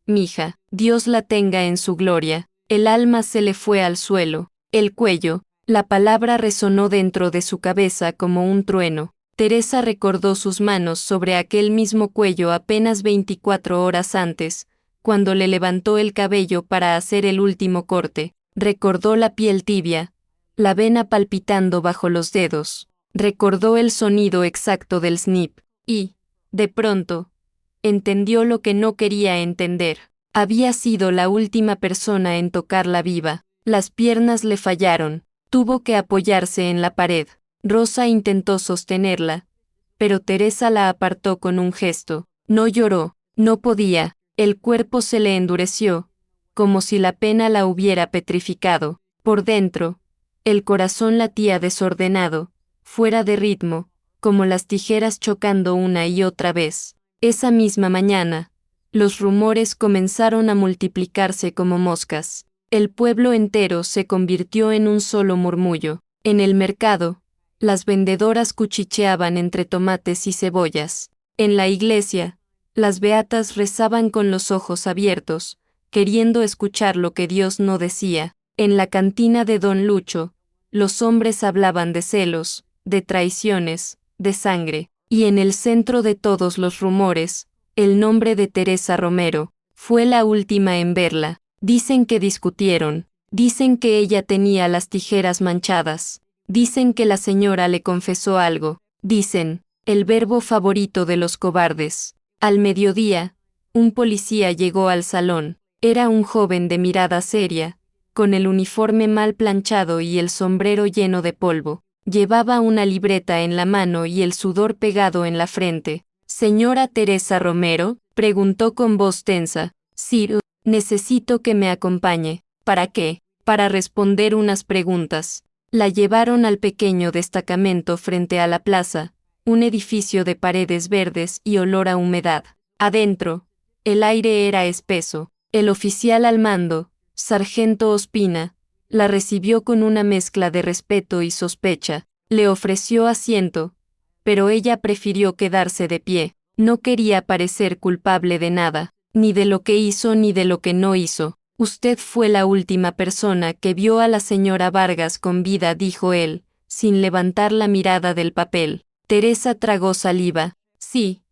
Speaker 1: Mija, Dios la tenga en su gloria. El alma se le fue al suelo. El cuello, la palabra resonó dentro de su cabeza como un trueno. Teresa recordó sus manos sobre aquel mismo cuello apenas 24 horas antes, cuando le levantó el cabello para hacer el último corte. Recordó la piel tibia, la vena palpitando bajo los dedos. Recordó el sonido exacto del snip, y, de pronto, entendió lo que no quería entender. Había sido la última persona en tocarla viva. Las piernas le fallaron. Tuvo que apoyarse en la pared. Rosa intentó sostenerla, pero Teresa la apartó con un gesto. No lloró, no podía. El cuerpo se le endureció, como si la pena la hubiera petrificado. Por dentro, el corazón latía desordenado, fuera de ritmo, como las tijeras chocando una y otra vez. Esa misma mañana, los rumores comenzaron a multiplicarse como moscas. El pueblo entero se convirtió en un solo murmullo. En el mercado, las vendedoras cuchicheaban entre tomates y cebollas. En la iglesia, las beatas rezaban con los ojos abiertos, queriendo escuchar lo que Dios no decía. En la cantina de Don Lucho, los hombres hablaban de celos, de traiciones, de sangre, y en el centro de todos los rumores, el nombre de Teresa Romero. Fue la última en verla. Dicen que discutieron, dicen que ella tenía las tijeras manchadas, dicen que la señora le confesó algo, dicen, el verbo favorito de los cobardes. Al mediodía, un policía llegó al salón. Era un joven de mirada seria, con el uniforme mal planchado y el sombrero lleno de polvo. Llevaba una libreta en la mano y el sudor pegado en la frente. «¿Señora Teresa Romero?», preguntó con voz tensa. «Sí, necesito que me acompañe». «¿Para qué?». «Para responder unas preguntas». La llevaron al pequeño destacamento frente a la plaza, un edificio de paredes verdes y olor a humedad. Adentro, el aire era espeso. El oficial al mando, sargento Ospina, la recibió con una mezcla de respeto y sospecha. Le ofreció asiento, pero ella prefirió quedarse de pie. No quería parecer culpable de nada, ni de lo que hizo ni de lo que no hizo. «Usted fue la última persona que vio a la señora Vargas con vida», dijo él, sin levantar la mirada del papel. Teresa tragó saliva. «Sí.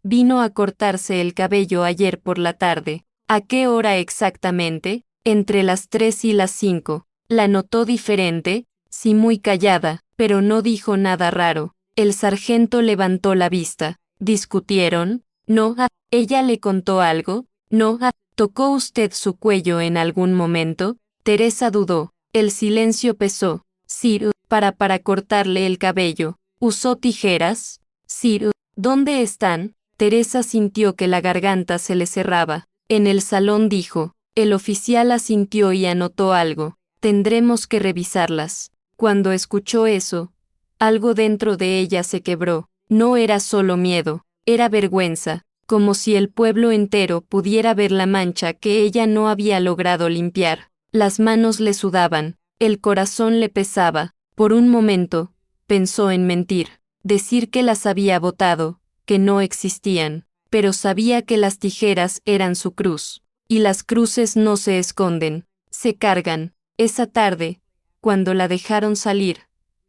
Speaker 1: Vino a cortarse el cabello ayer por la tarde». «¿A qué hora exactamente?». «Entre las 3 y las 5». «¿La notó diferente?». «Sí, muy callada, pero no dijo nada raro». El sargento levantó la vista. «¿Discutieron?». «No». «¿Ella le contó algo?». «No». «¿Tocó usted su cuello en algún momento?». Teresa dudó. El silencio pesó. «Sí, para cortarle el cabello». «¿Usó tijeras?». «Sí». «¿Dónde están?». Teresa sintió que la garganta se le cerraba. «En el salón», dijo. El oficial asintió y anotó algo. «Tendremos que revisarlas». Cuando escuchó eso, Algo dentro de ella se quebró. No era solo miedo, era vergüenza, como si el pueblo entero pudiera ver la mancha que ella no había logrado limpiar. Las manos le sudaban, el corazón le pesaba. Por un momento, pensó en mentir, decir que las había botado, que no existían, pero sabía que las tijeras eran su cruz. Y las cruces no se esconden, se cargan. Esa tarde, cuando la dejaron salir,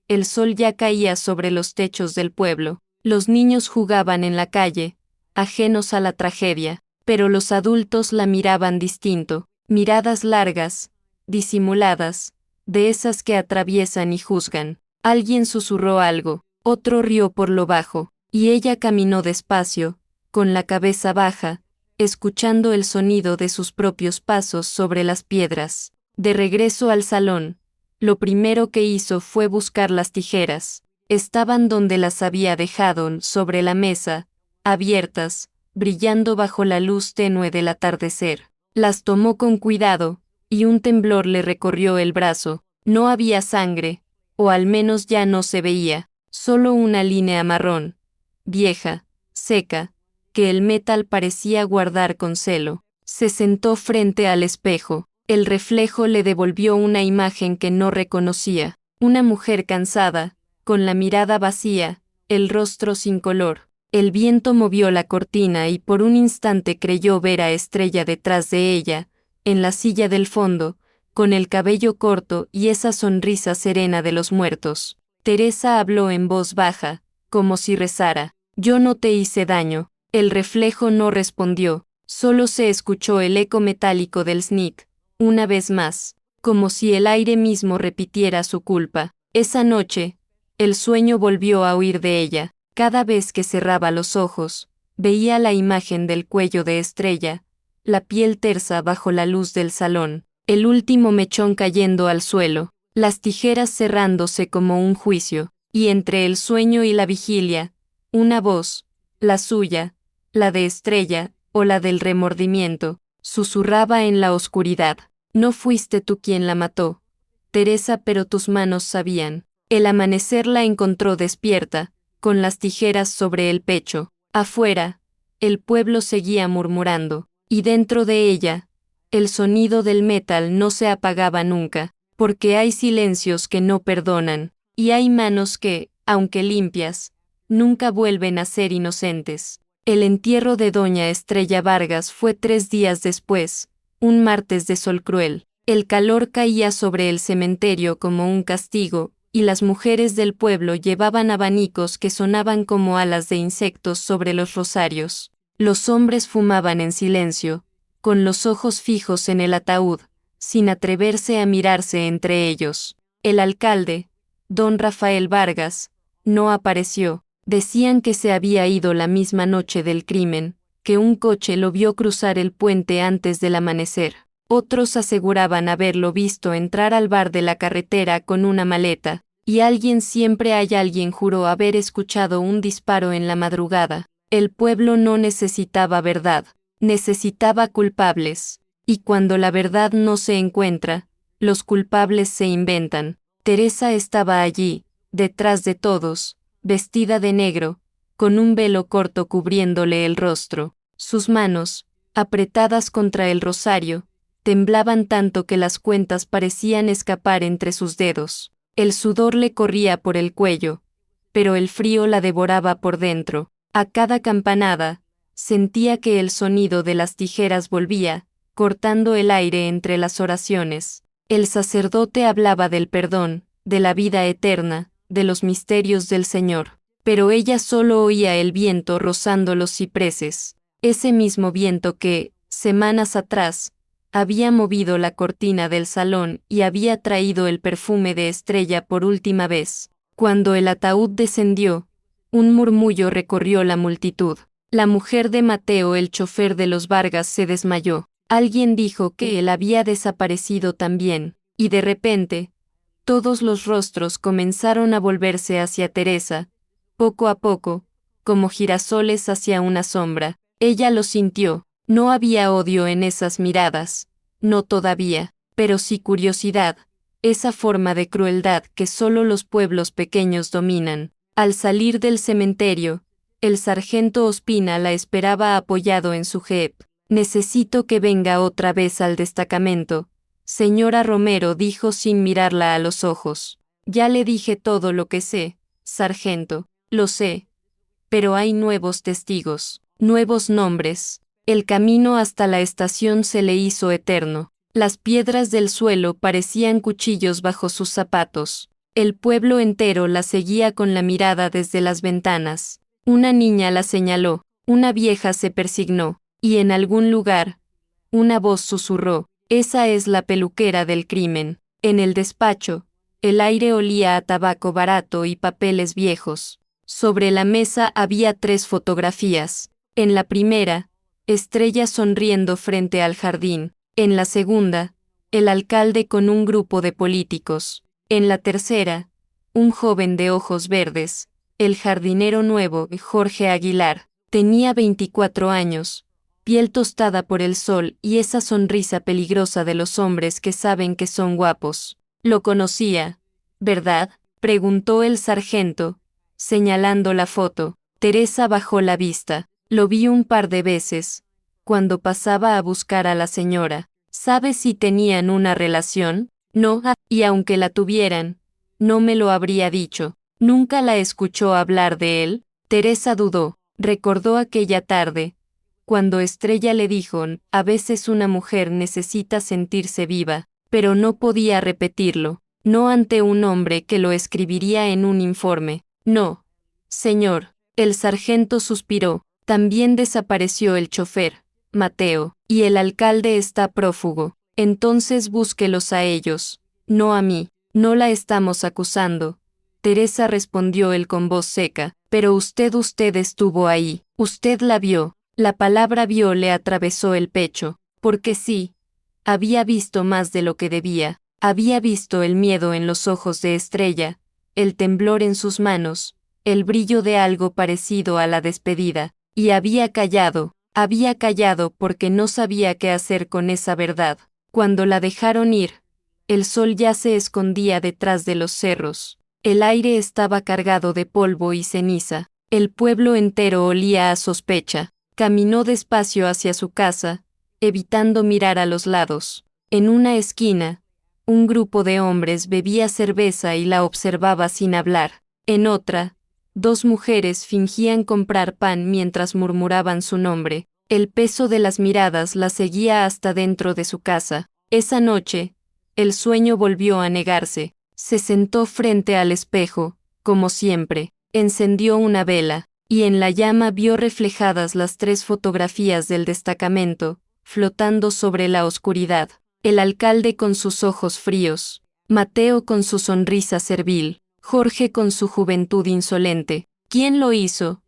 Speaker 1: el sol ya caía sobre los techos del pueblo. Los niños jugaban en la calle, ajenos a la tragedia, pero los adultos la miraban distinto, miradas largas, disimuladas, de esas que atraviesan y juzgan. Alguien susurró algo, otro rió por lo bajo, y ella caminó despacio, con la cabeza baja, escuchando el sonido de sus propios pasos sobre las piedras. De regreso al salón, lo primero que hizo fue buscar las tijeras. Estaban donde las había dejado, sobre la mesa, abiertas, brillando bajo la luz tenue del atardecer. Las tomó con cuidado, y un temblor le recorrió el brazo. No había sangre, o al menos ya no se veía, solo una línea marrón, vieja, seca, que el metal parecía guardar con celo. Se sentó frente al espejo. El reflejo le devolvió una imagen que no reconocía. Una mujer cansada, con la mirada vacía, el rostro sin color. El viento movió la cortina y por un instante creyó ver a Estrella detrás de ella, en la silla del fondo, con el cabello corto y esa sonrisa serena de los muertos. Teresa habló en voz baja, como si rezara. Yo no te hice daño. El reflejo no respondió, solo se escuchó el eco metálico del snick, una vez más, como si el aire mismo repitiera su culpa. Esa noche, el sueño volvió a huir de ella. Cada vez que cerraba los ojos, veía la imagen del cuello de Estrella, la piel tersa bajo la luz del salón, el último mechón cayendo al suelo, las tijeras cerrándose como un juicio, y entre el sueño y la vigilia, una voz, la suya, la de Estrella, o la del remordimiento, susurraba en la oscuridad. No fuiste tú quien la mató, Teresa, pero tus manos sabían. El amanecer la encontró despierta, con las tijeras sobre el pecho. Afuera, el pueblo seguía murmurando, y dentro de ella, el sonido del metal no se apagaba nunca, porque hay silencios que no perdonan, y hay manos que, aunque limpias, nunca vuelven a ser inocentes. El entierro de doña Estrella Vargas fue 3 días después, un martes de sol cruel. El calor caía sobre el cementerio como un castigo, y las mujeres del pueblo llevaban abanicos que sonaban como alas de insectos sobre los rosarios. Los hombres fumaban en silencio, con los ojos fijos en el ataúd, sin atreverse a mirarse entre ellos. El alcalde, don Rafael Vargas, no apareció. Decían que se había ido la misma noche del crimen, que un coche lo vio cruzar el puente antes del amanecer. Otros aseguraban haberlo visto entrar al bar de la carretera con una maleta, y siempre hay alguien juró haber escuchado un disparo en la madrugada. El pueblo no necesitaba verdad, necesitaba culpables, y cuando la verdad no se encuentra, los culpables se inventan. Teresa estaba allí, detrás de todos, vestida de negro, con un velo corto cubriéndole el rostro. Sus manos, apretadas contra el rosario, temblaban tanto que las cuentas parecían escapar entre sus dedos. El sudor le corría por el cuello, pero el frío la devoraba por dentro. A cada campanada, sentía que el sonido de las tijeras volvía, cortando el aire entre las oraciones. El sacerdote hablaba del perdón, de la vida eterna, de los misterios del Señor, pero ella solo oía el viento rozando los cipreses, ese mismo viento que, semanas atrás, había movido la cortina del salón y había traído el perfume de Estrella por última vez. Cuando el ataúd descendió, un murmullo recorrió la multitud. La mujer de Mateo, el chofer de los Vargas, se desmayó. Alguien dijo que él había desaparecido también, y de repente, todos los rostros comenzaron a volverse hacia Teresa, poco a poco, como girasoles hacia una sombra. Ella lo sintió. No había odio en esas miradas, no todavía, pero sí curiosidad. esa forma de crueldad que solo los pueblos pequeños dominan. Al salir del cementerio, el sargento Ospina la esperaba apoyado en su jeep. Necesito que venga otra vez al destacamento, señora Romero, dijo sin mirarla a los ojos. Ya le dije todo lo que sé, sargento. Lo sé. Pero hay nuevos testigos, nuevos nombres. El camino hasta la estación se le hizo eterno. Las piedras del suelo parecían cuchillos bajo sus zapatos. El pueblo entero la seguía con la mirada desde las ventanas. Una niña la señaló, una vieja se persignó, y en algún lugar, una voz susurró: esa es la peluquera del crimen. En el despacho, el aire olía a tabaco barato y papeles viejos. Sobre la mesa había 3 fotografías. En la primera, Estrella sonriendo frente al jardín. En la segunda, el alcalde con un grupo de políticos. En la tercera, un joven de ojos verdes, el jardinero nuevo, Jorge Aguilar. Tenía 24 años, piel tostada por el sol y esa sonrisa peligrosa de los hombres que saben que son guapos. Lo conocía, ¿verdad?, preguntó el sargento, señalando la foto. Teresa bajó la vista. Lo vi un par de veces, cuando pasaba a buscar a la señora. ¿Sabe si tenían una relación? No, y aunque la tuvieran, no me lo habría dicho. ¿Nunca la escuchó hablar de él? Teresa dudó. Recordó aquella tarde, cuando Estrella le dijo: a veces una mujer necesita sentirse viva, pero no podía repetirlo, no ante un hombre que lo escribiría en un informe. No, señor. El sargento suspiró. También desapareció el chofer, Mateo, y el alcalde está prófugo. Entonces búsquelos a ellos, no a mí. No la estamos acusando. Teresa respondió él con voz seca. Pero usted estuvo ahí. Usted la vio. La palabra vio le atravesó el pecho. Porque sí. Había visto más de lo que debía. Había visto el miedo en los ojos de Estrella, el temblor en sus manos, el brillo de algo parecido a la despedida. Y había callado porque no sabía qué hacer con esa verdad. Cuando la dejaron ir, el sol ya se escondía detrás de los cerros. El aire estaba cargado de polvo y ceniza. El pueblo entero olía a sospecha. Caminó despacio hacia su casa, evitando mirar a los lados. En una esquina, un grupo de hombres bebía cerveza y la observaba sin hablar. En otra, 2 mujeres fingían comprar pan mientras murmuraban su nombre. El peso de las miradas la seguía hasta dentro de su casa. Esa noche, el sueño volvió a negarse. Se sentó frente al espejo, como siempre, encendió una vela, y en la llama vio reflejadas las 3 fotografías del destacamento, flotando sobre la oscuridad. El alcalde con sus ojos fríos, Mateo con su sonrisa servil, Jorge con su juventud insolente. ¿Quién lo hizo?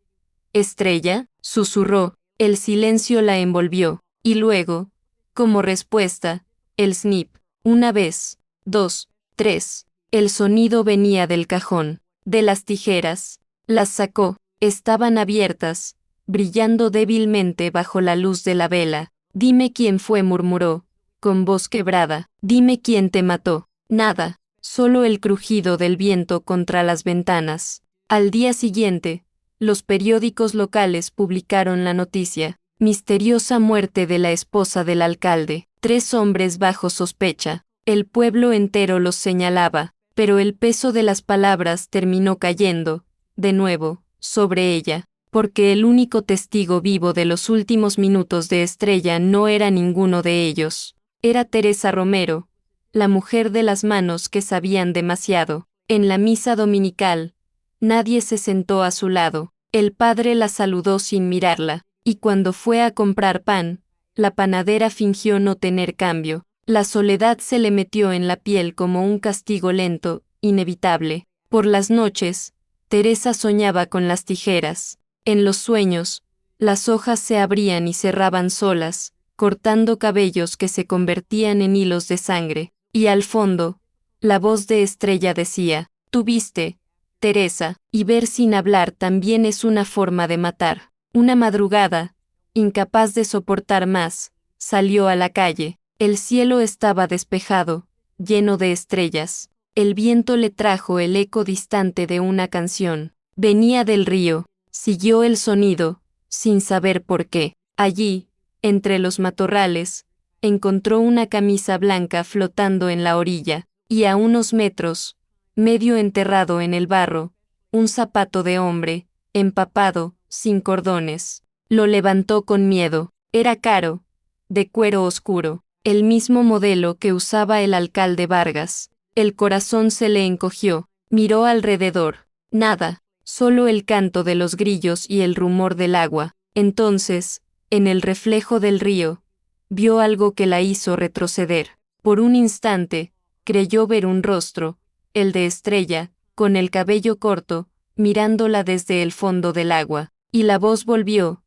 Speaker 1: ¿Estrella?, susurró. El silencio la envolvió, y luego, como respuesta, el snip. 1 vez, 2, 3. El sonido venía del cajón, de las tijeras. Las sacó, estaban abiertas, brillando débilmente bajo la luz de la vela. Dime quién fue, murmuró, con voz quebrada. Dime quién te mató. Nada, solo el crujido del viento contra las ventanas. Al día siguiente, los periódicos locales publicaron la noticia: misteriosa muerte de la esposa del alcalde. 3 hombres bajo sospecha. El pueblo entero los señalaba, pero el peso de las palabras terminó cayendo, de nuevo, sobre ella, porque el único testigo vivo de los últimos minutos de Estrella no era ninguno de ellos. Era Teresa Romero, la mujer de las manos que sabían demasiado. En la misa dominical, nadie se sentó a su lado. El padre la saludó sin mirarla, y cuando fue a comprar pan, la panadera fingió no tener cambio. La soledad se le metió en la piel como un castigo lento, inevitable. Por las noches, Teresa soñaba con las tijeras. En los sueños, las hojas se abrían y cerraban solas, cortando cabellos que se convertían en hilos de sangre. Y al fondo, la voz de Estrella decía: tú viste, Teresa, y ver sin hablar también es una forma de matar. Una madrugada, incapaz de soportar más, salió a la calle. El cielo estaba despejado, lleno de estrellas. El viento le trajo el eco distante de una canción. Venía del río, siguió el sonido, sin saber por qué. Allí, entre los matorrales, encontró una camisa blanca flotando en la orilla, y a unos metros, medio enterrado en el barro, un zapato de hombre, empapado, sin cordones. Lo levantó con miedo. Era caro, de cuero oscuro, el mismo modelo que usaba el alcalde Vargas. El corazón se le encogió, miró alrededor. Nada, solo el canto de los grillos y el rumor del agua. Entonces, en el reflejo del río, vio algo que la hizo retroceder. Por un instante, creyó ver un rostro, el de Estrella, con el cabello corto, mirándola desde el fondo del agua, y la voz volvió.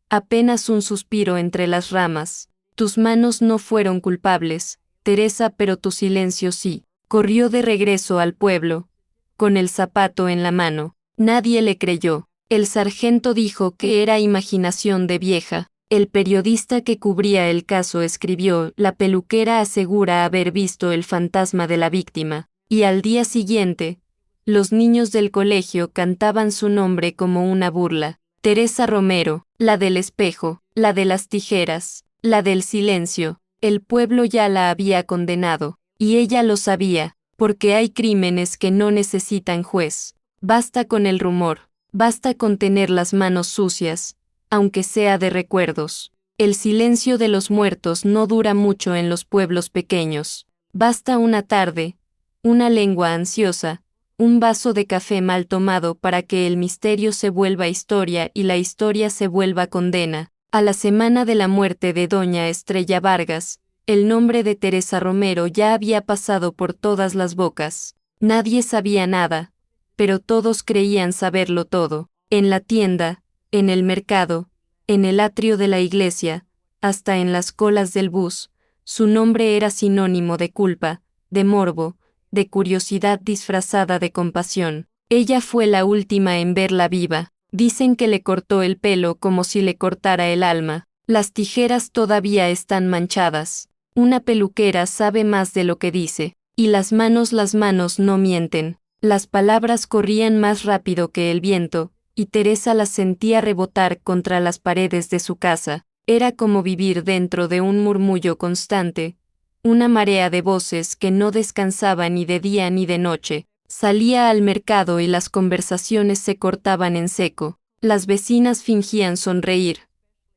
Speaker 1: Apenas un suspiro entre las ramas. Tus manos no fueron culpables, Teresa, pero tu silencio sí. Corrió de regreso al pueblo, con el zapato en la mano. Nadie le creyó. El sargento dijo que era imaginación de vieja. El periodista que cubría el caso escribió, la peluquera asegura haber visto el fantasma de la víctima. Y al día siguiente, los niños del colegio cantaban su nombre como una burla. Teresa Romero, la del espejo, la de las tijeras, la del silencio. El pueblo ya la había condenado, y ella lo sabía, porque hay crímenes que no necesitan juez. Basta con el rumor, basta con tener las manos sucias, aunque sea de recuerdos. El silencio de los muertos no dura mucho en los pueblos pequeños. Basta una tarde, una lengua ansiosa, un vaso de café mal tomado para que el misterio se vuelva historia y la historia se vuelva condena. A la semana de la muerte de doña Estrella Vargas, el nombre de Teresa Romero ya había pasado por todas las bocas. Nadie sabía nada, pero todos creían saberlo todo. En la tienda, en el mercado, en el atrio de la iglesia, hasta en las colas del bus, su nombre era sinónimo de culpa, de morbo, de curiosidad disfrazada de compasión. Ella fue la última en verla viva. Dicen que le cortó el pelo como si le cortara el alma. Las tijeras todavía están manchadas. Una peluquera sabe más de lo que dice. Y las manos no mienten. Las palabras corrían más rápido que el viento, y Teresa las sentía rebotar contra las paredes de su casa. Era como vivir dentro de un murmullo constante, una marea de voces que no descansaba ni de día ni de noche. Salía al mercado y las conversaciones se cortaban en seco. Las vecinas fingían sonreír,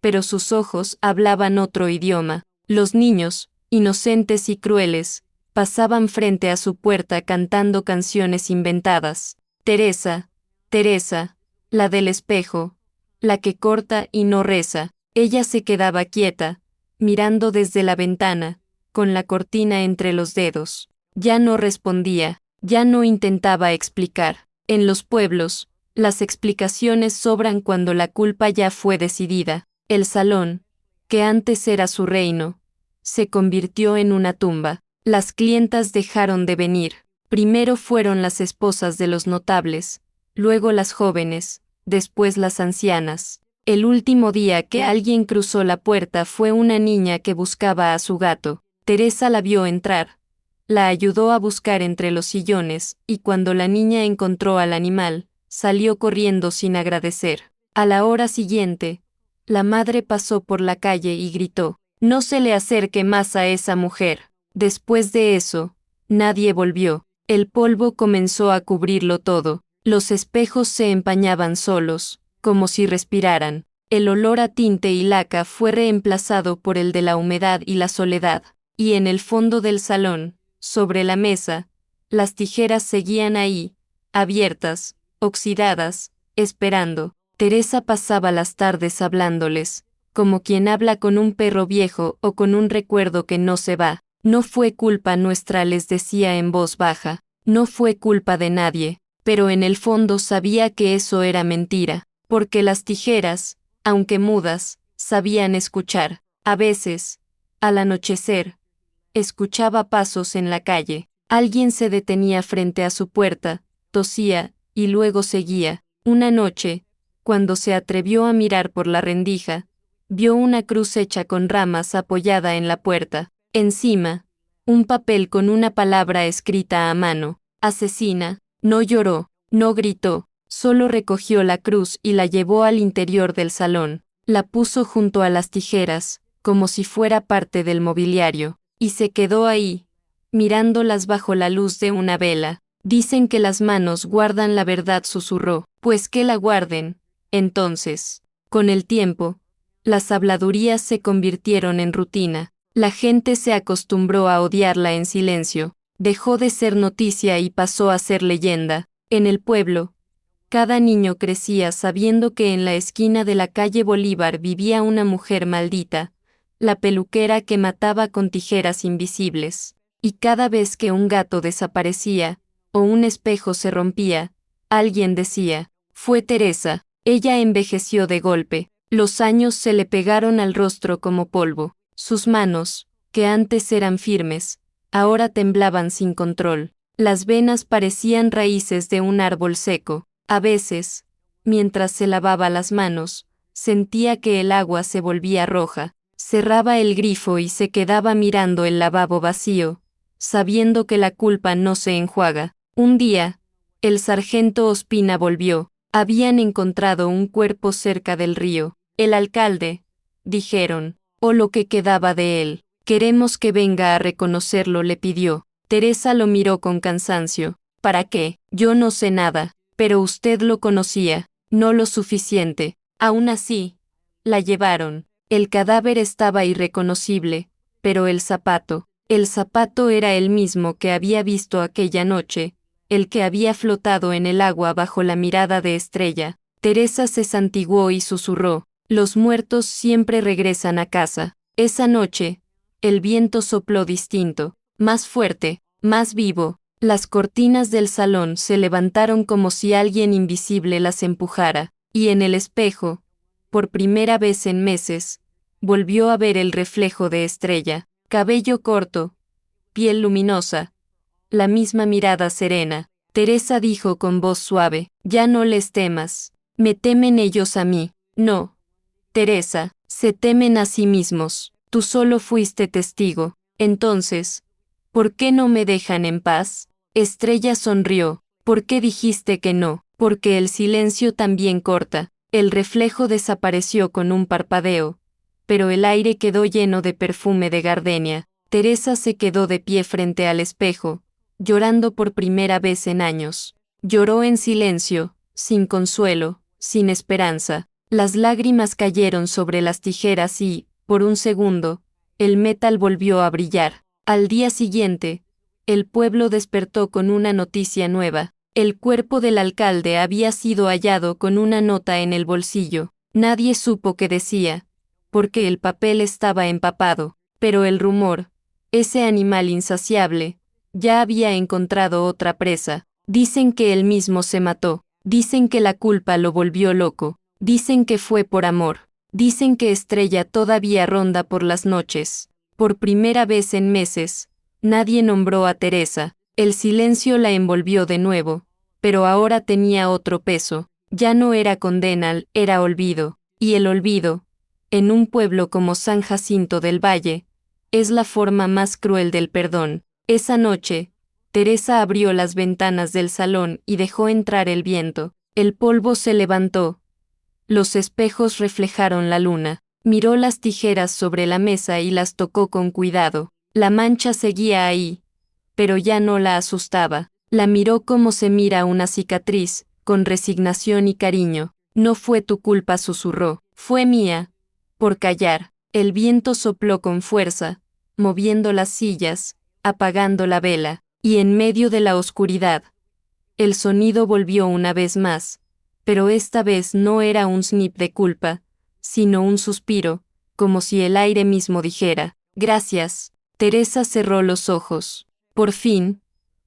Speaker 1: pero sus ojos hablaban otro idioma. Los niños, inocentes y crueles, pasaban frente a su puerta cantando canciones inventadas. Teresa, Teresa, la del espejo, la que corta y no reza. Ella se quedaba quieta, mirando desde la ventana, con la cortina entre los dedos. Ya no respondía, ya no intentaba explicar. En los pueblos, las explicaciones sobran cuando la culpa ya fue decidida. El salón, que antes era su reino, se convirtió en una tumba. Las clientas dejaron de venir. Primero fueron las esposas de los notables, luego las jóvenes, después las ancianas. El último día que alguien cruzó la puerta fue una niña que buscaba a su gato. Teresa la vio entrar, la ayudó a buscar entre los sillones, y cuando la niña encontró al animal, salió corriendo sin agradecer. A la hora siguiente, la madre pasó por la calle y gritó: «No se le acerque más a esa mujer». Después de eso, nadie volvió. El polvo comenzó a cubrirlo todo. Los espejos se empañaban solos, como si respiraran. El olor a tinte y laca fue reemplazado por el de la humedad y la soledad. Y en el fondo del salón, sobre la mesa, las tijeras seguían ahí, abiertas, oxidadas, esperando. Teresa pasaba las tardes hablándoles, como quien habla con un perro viejo o con un recuerdo que no se va. «No fue culpa nuestra», les decía en voz baja, «no fue culpa de nadie», pero en el fondo sabía que eso era mentira, porque las tijeras, aunque mudas, sabían escuchar. A veces, al anochecer, escuchaba pasos en la calle. Alguien se detenía frente a su puerta, tosía, y luego seguía. Una noche, cuando se atrevió a mirar por la rendija, vio una cruz hecha con ramas apoyada en la puerta. Encima, un papel con una palabra escrita a mano, asesina. No lloró, no gritó, solo recogió la cruz y la llevó al interior del salón, la puso junto a las tijeras, como si fuera parte del mobiliario, y se quedó ahí, mirándolas bajo la luz de una vela. Dicen que las manos guardan la verdad, susurró, pues que la guarden. Entonces, con el tiempo, las habladurías se convirtieron en rutina, la gente se acostumbró a odiarla en silencio, dejó de ser noticia y pasó a ser leyenda. En el pueblo, cada niño crecía sabiendo que en la esquina de la calle Bolívar vivía una mujer maldita, la peluquera que mataba con tijeras invisibles, y cada vez que un gato desaparecía, o un espejo se rompía, alguien decía, fue Teresa. Ella envejeció de golpe, los años se le pegaron al rostro como polvo, sus manos, que antes eran firmes, ahora temblaban sin control, las venas parecían raíces de un árbol seco. A veces, mientras se lavaba las manos, sentía que el agua se volvía roja, cerraba el grifo y se quedaba mirando el lavabo vacío, sabiendo que la culpa no se enjuaga. Un día, el sargento Ospina volvió. Habían encontrado un cuerpo cerca del río. El alcalde, dijeron, o lo que quedaba de él. Queremos que venga a reconocerlo, le pidió. Teresa lo miró con cansancio. ¿Para qué? Yo no sé nada, pero usted lo conocía, no lo suficiente. Aún así, la llevaron. El cadáver estaba irreconocible, pero el zapato era el mismo que había visto aquella noche, el que había flotado en el agua bajo la mirada de Estrella. Teresa se santiguó y susurró, los muertos siempre regresan a casa. Esa noche, el viento sopló distinto, más fuerte, más vivo. Las cortinas del salón se levantaron como si alguien invisible las empujara, y en el espejo, por primera vez en meses, volvió a ver el reflejo de Estrella, cabello corto, piel luminosa, la misma mirada serena. Teresa dijo con voz suave, ya no les temas, me temen ellos a mí. No, Teresa, se temen a sí mismos, tú solo fuiste testigo. Entonces, ¿por qué no me dejan en paz? Estrella sonrió. ¿Por qué dijiste que no? Porque el silencio también corta. El reflejo desapareció con un parpadeo, pero el aire quedó lleno de perfume de gardenia. Teresa se quedó de pie frente al espejo, llorando por primera vez en años. Lloró en silencio, sin consuelo, sin esperanza. Las lágrimas cayeron sobre las tijeras y, por un segundo, el metal volvió a brillar. Al día siguiente, el pueblo despertó con una noticia nueva. El cuerpo del alcalde había sido hallado con una nota en el bolsillo. Nadie supo qué decía, porque el papel estaba empapado, pero el rumor, ese animal insaciable, ya había encontrado otra presa. Dicen que él mismo se mató, dicen que la culpa lo volvió loco, dicen que fue por amor, dicen que Estrella todavía ronda por las noches. Por primera vez en meses, nadie nombró a Teresa. El silencio la envolvió de nuevo, pero ahora tenía otro peso. Ya no era condena, era olvido. Y el olvido, en un pueblo como San Jacinto del Valle, es la forma más cruel del perdón. Esa noche, Teresa abrió las ventanas del salón y dejó entrar el viento. El polvo se levantó. Los espejos reflejaron la luna. Miró las tijeras sobre la mesa y las tocó con cuidado. La mancha seguía ahí, pero ya no la asustaba. La miró como se mira una cicatriz, con resignación y cariño. No fue tu culpa, susurró. Fue mía. Por callar. El viento sopló con fuerza, moviendo las sillas, apagando la vela, y en medio de la oscuridad, el sonido volvió una vez más, pero esta vez no era un snip de culpa, sino un suspiro, como si el aire mismo dijera, gracias. Teresa cerró los ojos. Por fin,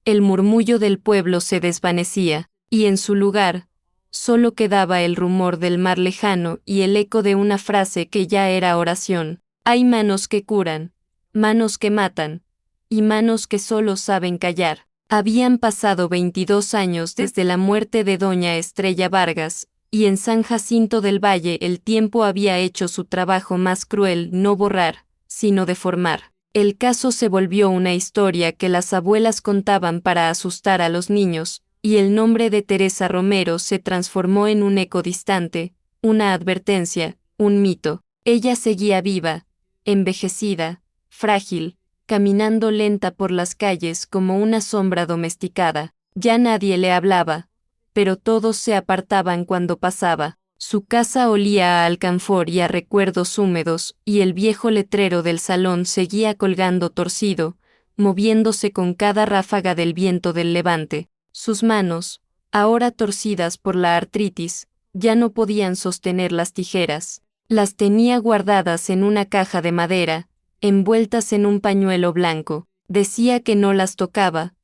Speaker 1: el murmullo del pueblo se desvanecía, y en su lugar, solo quedaba el rumor del mar lejano y el eco de una frase que ya era oración. Hay manos que curan, manos que matan, y manos que solo saben callar. Habían pasado 22 años desde la muerte de doña Estrella Vargas, y en San Jacinto del Valle el tiempo había hecho su trabajo más cruel, no borrar, sino deformar. El caso se volvió una historia que las abuelas contaban para asustar a los niños, y el nombre de Teresa Romero se transformó en un eco distante, una advertencia, un mito. Ella seguía viva, envejecida, frágil, caminando lenta por las calles como una sombra domesticada. Ya nadie le hablaba, pero todos se apartaban cuando pasaba. Su casa olía a alcanfor y a recuerdos húmedos, y el viejo letrero del salón seguía colgando torcido, moviéndose con cada ráfaga del viento del levante. Sus manos, ahora torcidas por la artritis, ya no podían sostener las tijeras. Las tenía guardadas en una caja de madera, envueltas en un pañuelo blanco. Decía que no las tocaba,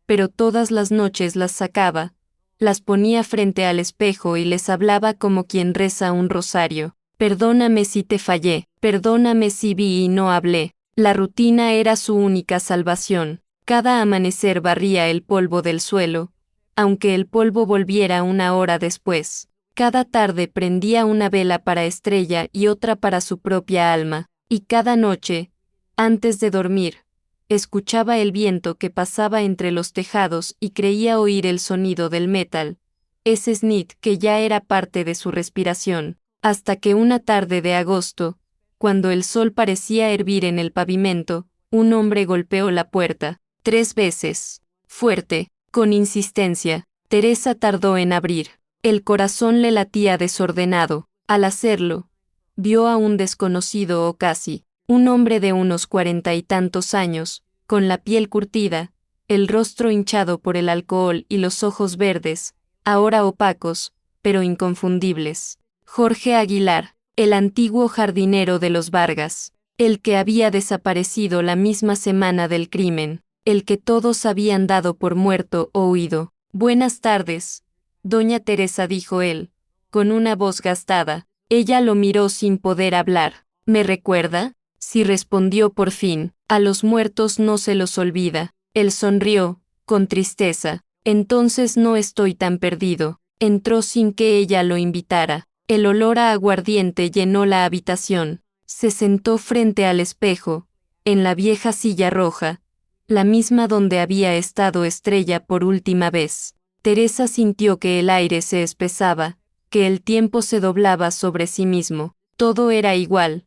Speaker 1: pero todas las noches las sacaba, las ponía frente al espejo y les hablaba como quien reza un rosario. Perdóname si te fallé, perdóname si vi y no hablé. La rutina era su única salvación. Cada amanecer barría el polvo del suelo, aunque el polvo volviera una hora después. Cada tarde prendía una vela para Estrella y otra para su propia alma, y cada noche, antes de dormir, escuchaba el viento que pasaba entre los tejados y creía oír el sonido del metal, ese snit que ya era parte de su respiración, hasta que una tarde de agosto, cuando el sol parecía hervir en el pavimento, un hombre golpeó la puerta, 3 veces, fuerte, con insistencia. Teresa tardó en abrir. El corazón le latía desordenado. Al hacerlo, vio a un desconocido o casi, un hombre de unos 40 y tantos años, con la piel curtida, el rostro hinchado por el alcohol y los ojos verdes, ahora opacos, pero inconfundibles. Jorge Aguilar, el antiguo jardinero de los Vargas, el que había desaparecido la misma semana del crimen, el que todos habían dado por muerto o huido. Buenas tardes, doña Teresa, dijo él, con una voz gastada. Ella lo miró sin poder hablar. ¿Me recuerda? Sí, respondió por fin. A los muertos no se los olvida. Él sonrió, con tristeza. Entonces no estoy tan perdido. Entró sin que ella lo invitara. El olor a aguardiente llenó la habitación. Se sentó frente al espejo, en la vieja silla roja, la misma donde había estado Estrella por última vez. Teresa sintió que el aire se espesaba, que el tiempo se doblaba sobre sí mismo. Todo era igual,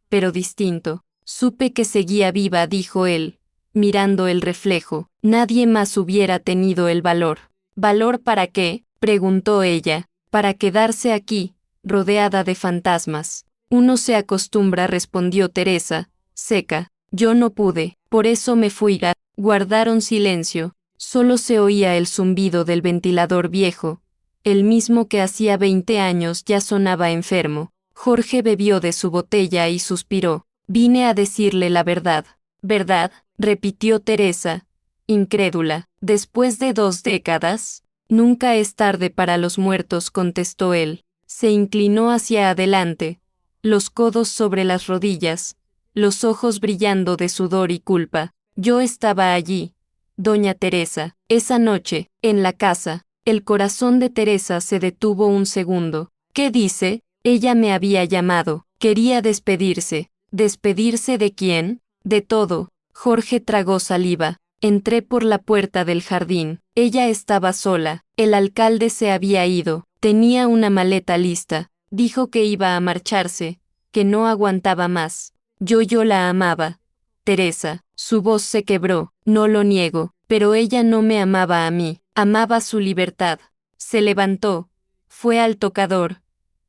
Speaker 1: pero distinto. Supe que seguía viva, dijo él, mirando el reflejo. Nadie más hubiera tenido el valor. ¿Valor para qué?, preguntó ella. Para quedarse aquí, rodeada de fantasmas. Uno se acostumbra, respondió Teresa, seca. Yo no pude, por eso me fui. Guardaron silencio. Solo se oía el zumbido del ventilador viejo, el mismo que hacía 20 años ya sonaba enfermo. Jorge bebió de su botella y suspiró. Vine a decirle la verdad. ¿Verdad?, repitió Teresa, incrédula. ¿Después de 2 décadas? Nunca es tarde para los muertos, contestó él. Se inclinó hacia adelante, los codos sobre las rodillas, los ojos brillando de sudor y culpa. Yo estaba allí, doña Teresa, esa noche, en la casa. El corazón de Teresa se detuvo un segundo. ¿Qué dice? Ella me había llamado. Quería despedirse. ¿Despedirse de quién? De todo. Jorge tragó saliva. Entré por la puerta del jardín. Ella estaba sola. El alcalde se había ido. Tenía una maleta lista. Dijo que iba a marcharse, que no aguantaba más. Yo la amaba. Teresa, su voz se quebró. No lo niego, pero ella no me amaba a mí. Amaba su libertad. Se levantó. Fue al tocador.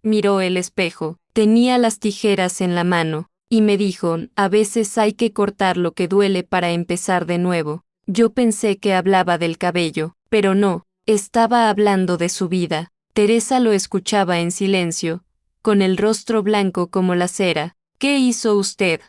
Speaker 1: Miró el espejo. Tenía las tijeras en la mano. Y me dijo, a veces hay que cortar lo que duele para empezar de nuevo. Yo pensé que hablaba del cabello, pero no, estaba hablando de su vida. Teresa lo escuchaba en silencio, con el rostro blanco como la cera. ¿Qué hizo usted,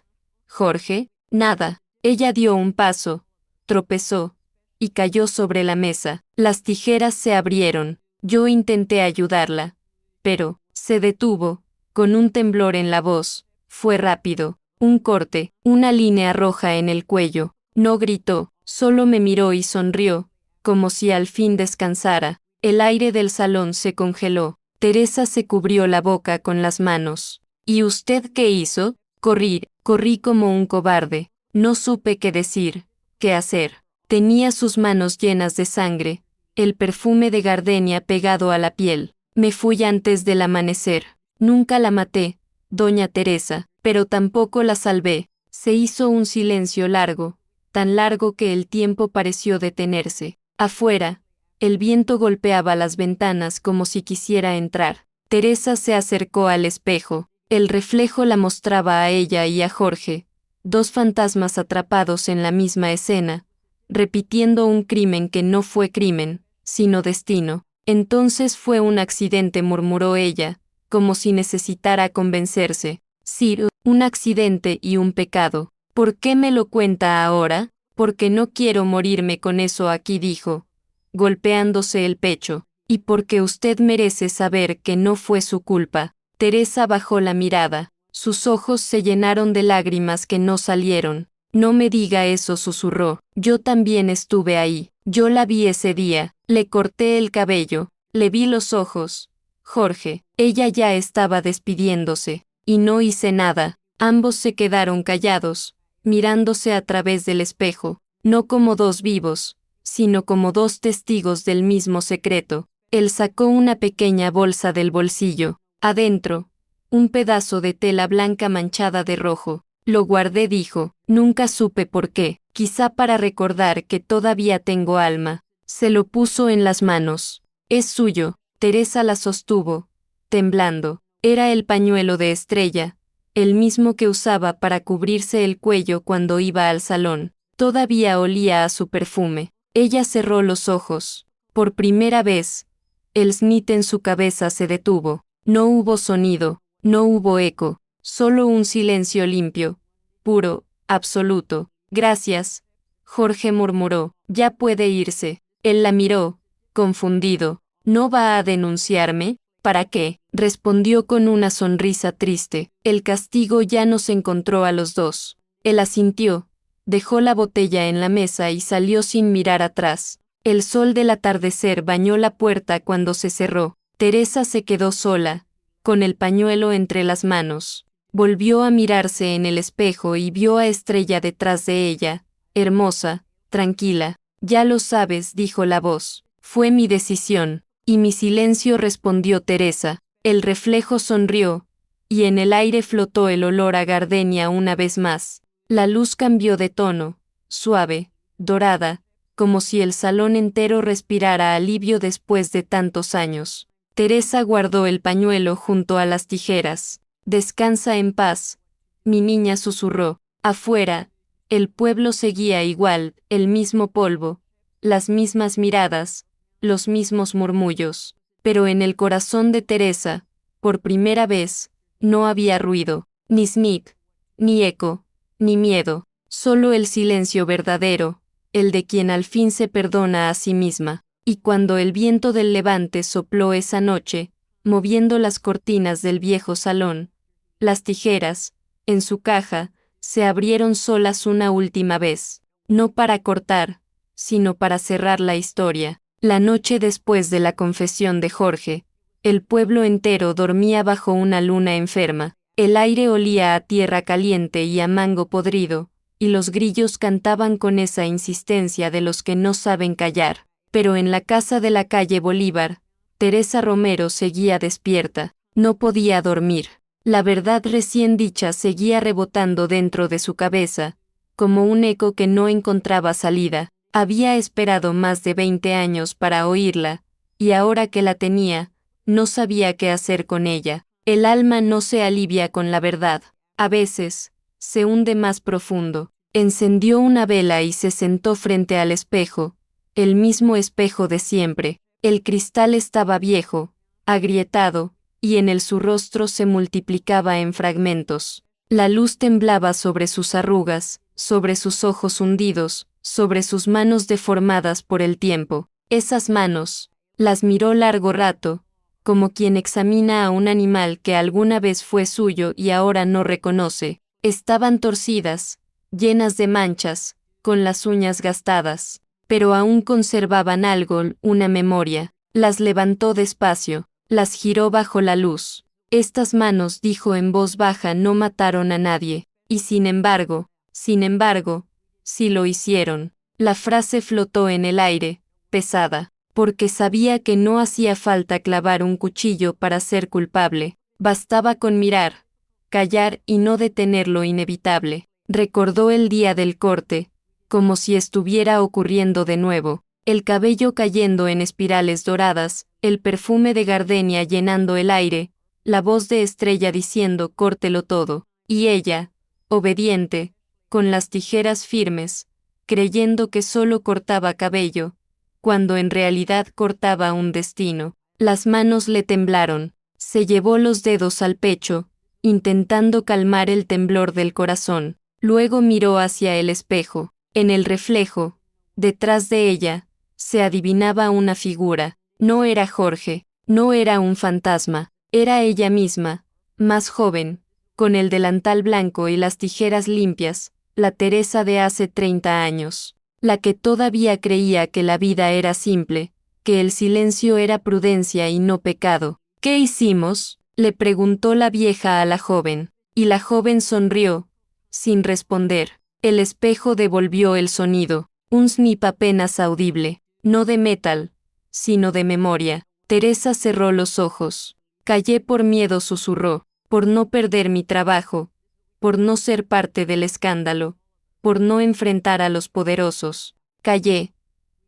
Speaker 1: Jorge? Nada. Ella dio un paso, tropezó, y cayó sobre la mesa. Las tijeras se abrieron. Yo intenté ayudarla, pero se detuvo, con un temblor en la voz. Fue rápido, un corte, una línea roja en el cuello. No gritó, solo me miró y sonrió, como si al fin descansara. El aire del salón se congeló. Teresa se cubrió la boca con las manos. ¿Y usted qué hizo? Corrí como un cobarde. No supe qué decir, qué hacer. Tenía sus manos llenas de sangre, el perfume de gardenia pegado a la piel. Me fui antes del amanecer. Nunca la maté, doña Teresa, pero tampoco la salvé. Se hizo un silencio largo, tan largo que el tiempo pareció detenerse. Afuera, el viento golpeaba las ventanas como si quisiera entrar. Teresa se acercó al espejo. El reflejo la mostraba a ella y a Jorge, dos fantasmas atrapados en la misma escena, repitiendo un crimen que no fue crimen, sino destino. Entonces fue un accidente, murmuró ella, como si necesitara convencerse. Sí, un accidente y un pecado. ¿Por qué me lo cuenta ahora? Porque no quiero morirme con eso aquí, dijo, golpeándose el pecho, y porque usted merece saber que no fue su culpa. Teresa bajó la mirada, sus ojos se llenaron de lágrimas que no salieron. No me diga eso, susurró. Yo también estuve ahí. Yo la vi ese día. Le corté el cabello. Le vi los ojos. Jorge, ella ya estaba despidiéndose. Y no hice nada. Ambos se quedaron callados, mirándose a través del espejo, no como dos vivos, sino como dos testigos del mismo secreto. Él sacó una pequeña bolsa del bolsillo. Adentro, un pedazo de tela blanca manchada de rojo. Lo guardé, dijo. Nunca supe por qué, quizá para recordar que todavía tengo alma. Se lo puso en las manos. Es suyo. Teresa la sostuvo, temblando. Era el pañuelo de Estrella, el mismo que usaba para cubrirse el cuello cuando iba al salón. Todavía olía a su perfume. Ella cerró los ojos. Por primera vez, el snit en su cabeza se detuvo. No hubo sonido, no hubo eco, solo un silencio limpio, puro, absoluto. Gracias, Jorge murmuró. Ya puede irse. Él la miró, confundido. ¿No va a denunciarme? ¿Para qué? Respondió con una sonrisa triste. El castigo ya nos encontró a los dos. Él asintió, dejó la botella en la mesa y salió sin mirar atrás. El sol del atardecer bañó la puerta cuando se cerró. Teresa se quedó sola, con el pañuelo entre las manos. Volvió a mirarse en el espejo y vio a Estrella detrás de ella, hermosa, tranquila. Ya lo sabes, dijo la voz. Fue mi decisión. Y mi silencio, respondió Teresa. El reflejo sonrió, y en el aire flotó el olor a gardenia una vez más. La luz cambió de tono, suave, dorada, como si el salón entero respirara alivio después de tantos años. Teresa guardó el pañuelo junto a las tijeras. Descansa en paz, mi niña, susurró. Afuera, el pueblo seguía igual, el mismo polvo, las mismas miradas, los mismos murmullos. Pero en el corazón de Teresa, por primera vez, no había ruido, ni snit, ni eco, ni miedo, solo el silencio verdadero, el de quien al fin se perdona a sí misma. Y cuando el viento del levante sopló esa noche, moviendo las cortinas del viejo salón, las tijeras, en su caja, se abrieron solas una última vez, no para cortar, sino para cerrar la historia. La noche después de la confesión de Jorge, el pueblo entero dormía bajo una luna enferma. El aire olía a tierra caliente y a mango podrido, y los grillos cantaban con esa insistencia de los que no saben callar. Pero en la casa de la calle Bolívar, Teresa Romero seguía despierta, no podía dormir. La verdad recién dicha seguía rebotando dentro de su cabeza, como un eco que no encontraba salida. Había esperado más de 20 años para oírla, y ahora que la tenía, no sabía qué hacer con ella. El alma no se alivia con la verdad. A veces, se hunde más profundo. Encendió una vela y se sentó frente al espejo, el mismo espejo de siempre. El cristal estaba viejo, agrietado, y en él su rostro se multiplicaba en fragmentos. La luz temblaba sobre sus arrugas, sobre sus ojos hundidos, sobre sus manos deformadas por el tiempo. Esas manos, las miró largo rato, como quien examina a un animal que alguna vez fue suyo y ahora no reconoce. Estaban torcidas, llenas de manchas, con las uñas gastadas, pero aún conservaban algo, una memoria. Las levantó despacio, las giró bajo la luz. Estas manos, dijo en voz baja, no mataron a nadie, y sin embargo, Sin embargo, sí lo hicieron. La frase flotó en el aire, pesada, porque sabía que no hacía falta clavar un cuchillo para ser culpable. Bastaba con mirar, callar y no detener lo inevitable. Recordó el día del corte, como si estuviera ocurriendo de nuevo, el cabello cayendo en espirales doradas, el perfume de gardenia llenando el aire, la voz de Estrella diciendo córtelo todo, y ella, obediente, con las tijeras firmes, creyendo que solo cortaba cabello, cuando en realidad cortaba un destino. Las manos le temblaron, se llevó los dedos al pecho, intentando calmar el temblor del corazón. Luego miró hacia el espejo. En el reflejo, detrás de ella, se adivinaba una figura. No era Jorge, no era un fantasma, era ella misma, más joven, con el delantal blanco y las tijeras limpias, la Teresa de hace 30 años, la que todavía creía que la vida era simple, que el silencio era prudencia y no pecado. ¿Qué hicimos?, le preguntó la vieja a la joven, y la joven sonrió, sin responder. El espejo devolvió el sonido, un snip apenas audible, no de metal, sino de memoria. Teresa cerró los ojos. Callé por miedo, susurró, por no perder mi trabajo, por no ser parte del escándalo, por no enfrentar a los poderosos. Callé,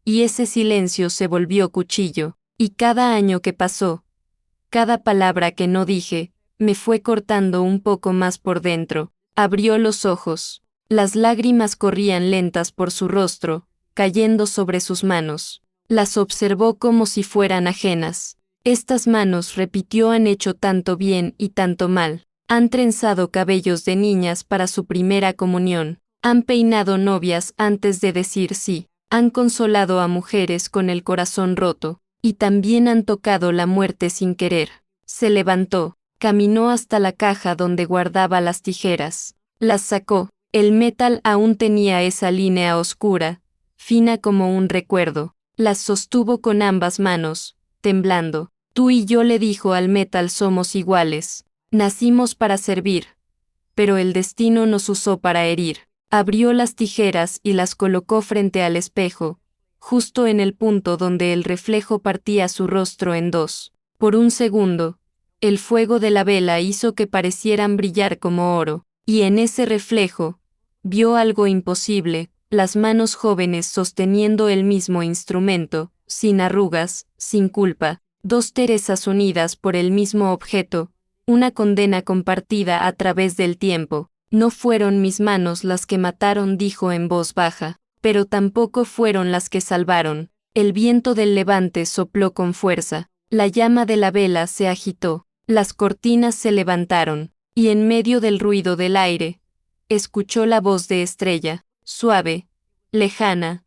Speaker 1: y ese silencio se volvió cuchillo, y cada año que pasó, cada palabra que no dije, me fue cortando un poco más por dentro. Abrió los ojos. Las lágrimas corrían lentas por su rostro, cayendo sobre sus manos. Las observó como si fueran ajenas. Estas manos, repitió, han hecho tanto bien y tanto mal. Han trenzado cabellos de niñas para su primera comunión. Han peinado novias antes de decir sí. Han consolado a mujeres con el corazón roto. Y también han tocado la muerte sin querer. Se levantó, caminó hasta la caja donde guardaba las tijeras. Las sacó. El metal aún tenía esa línea oscura, fina como un recuerdo. Las sostuvo con ambas manos, temblando. Tú y yo, le dijo al metal, somos iguales. Nacimos para servir. Pero el destino nos usó para herir. Abrió las tijeras y las colocó frente al espejo, justo en el punto donde el reflejo partía su rostro en dos. Por un segundo, el fuego de la vela hizo que parecieran brillar como oro, y en ese reflejo, vio algo imposible, las manos jóvenes sosteniendo el mismo instrumento, sin arrugas, sin culpa, dos Teresas unidas por el mismo objeto, una condena compartida a través del tiempo. No fueron mis manos las que mataron, dijo en voz baja, pero tampoco fueron las que salvaron. El viento del levante sopló con fuerza, la llama de la vela se agitó, las cortinas se levantaron, y en medio del ruido del aire, escuchó la voz de Estrella, suave, lejana,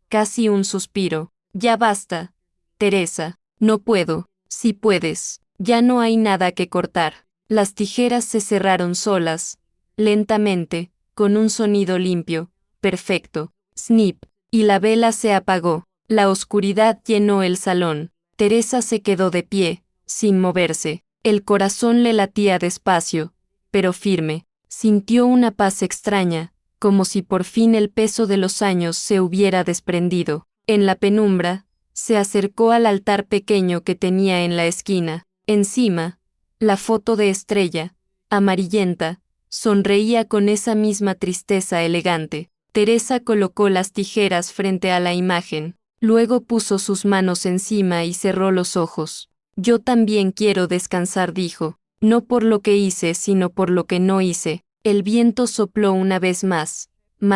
Speaker 1: casi un suspiro. Ya basta, Teresa, no puedo. Si puedes, ya no hay nada que cortar. Las tijeras se cerraron solas, lentamente, con un sonido limpio, perfecto. Snip, y la vela se apagó. La oscuridad llenó el salón. Teresa se quedó de pie, sin moverse. El corazón le latía despacio, pero firme. Sintió una paz extraña, como si por fin el peso de los años se hubiera desprendido. En la penumbra, se acercó al altar pequeño que tenía en la esquina. Encima, la foto de Estrella, amarillenta, sonreía con esa misma tristeza elegante. Teresa colocó las tijeras frente a la imagen, luego puso sus manos encima y cerró los ojos. Yo también quiero descansar, dijo, no por lo que hice sino por lo que no hice. El viento sopló una vez más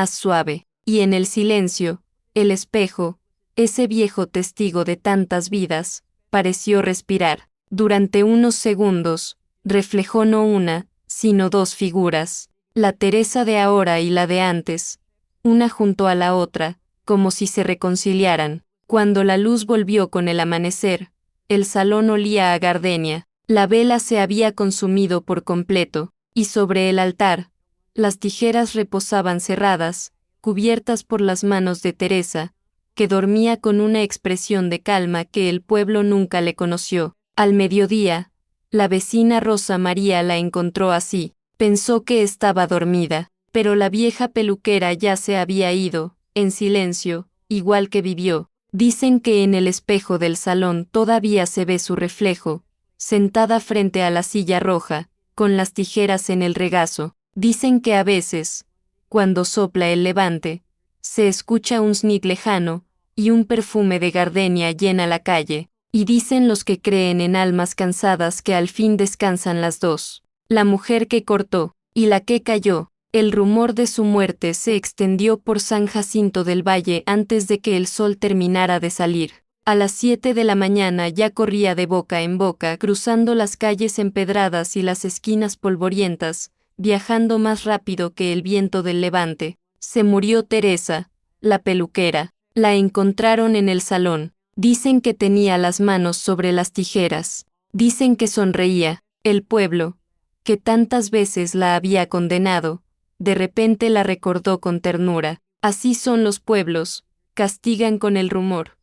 Speaker 1: suave, y en el silencio, el espejo, ese viejo testigo de tantas vidas, pareció respirar. Durante unos segundos, reflejó no una, sino dos figuras, la Teresa de ahora y la de antes, una junto a la otra, como si se reconciliaran. Cuando la luz volvió con el amanecer, el salón olía a gardenia, la vela se había consumido por completo, y sobre el altar, las tijeras reposaban cerradas, cubiertas por las manos de Teresa, que dormía con una expresión de calma que el pueblo nunca le conoció. Al mediodía, la vecina Rosa María la encontró así. Pensó que estaba dormida, Pero la vieja peluquera ya se había ido, en silencio, igual que vivió. Dicen que en el espejo del salón todavía se ve su reflejo, sentada frente a la silla roja, con las tijeras en el regazo. Dicen que a veces, cuando sopla el levante, se escucha un snick lejano, y un perfume de gardenia llena la calle. Y dicen los que creen en almas cansadas que al fin descansan las dos, la mujer que cortó, y la que cayó. El rumor de su muerte se extendió por San Jacinto del Valle antes de que el sol terminara de salir. A las 7 de la mañana ya corría de boca en boca cruzando las calles empedradas y las esquinas polvorientas, viajando más rápido que el viento del levante. Se murió Teresa, la peluquera. La encontraron en el salón. Dicen que tenía las manos sobre las tijeras. Dicen que sonreía. El pueblo, que tantas veces la había condenado, de repente la recordó con ternura. Así son los pueblos, castigan con el rumor,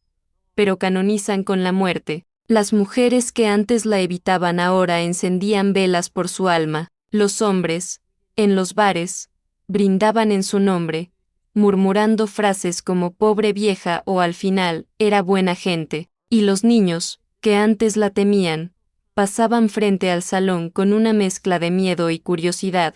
Speaker 1: pero canonizan con la muerte. Las mujeres que antes la evitaban ahora encendían velas por su alma. Los hombres, en los bares, brindaban en su nombre, murmurando frases como pobre vieja o al final, era buena gente. Y los niños, que antes la temían, pasaban frente al salón con una mezcla de miedo y curiosidad,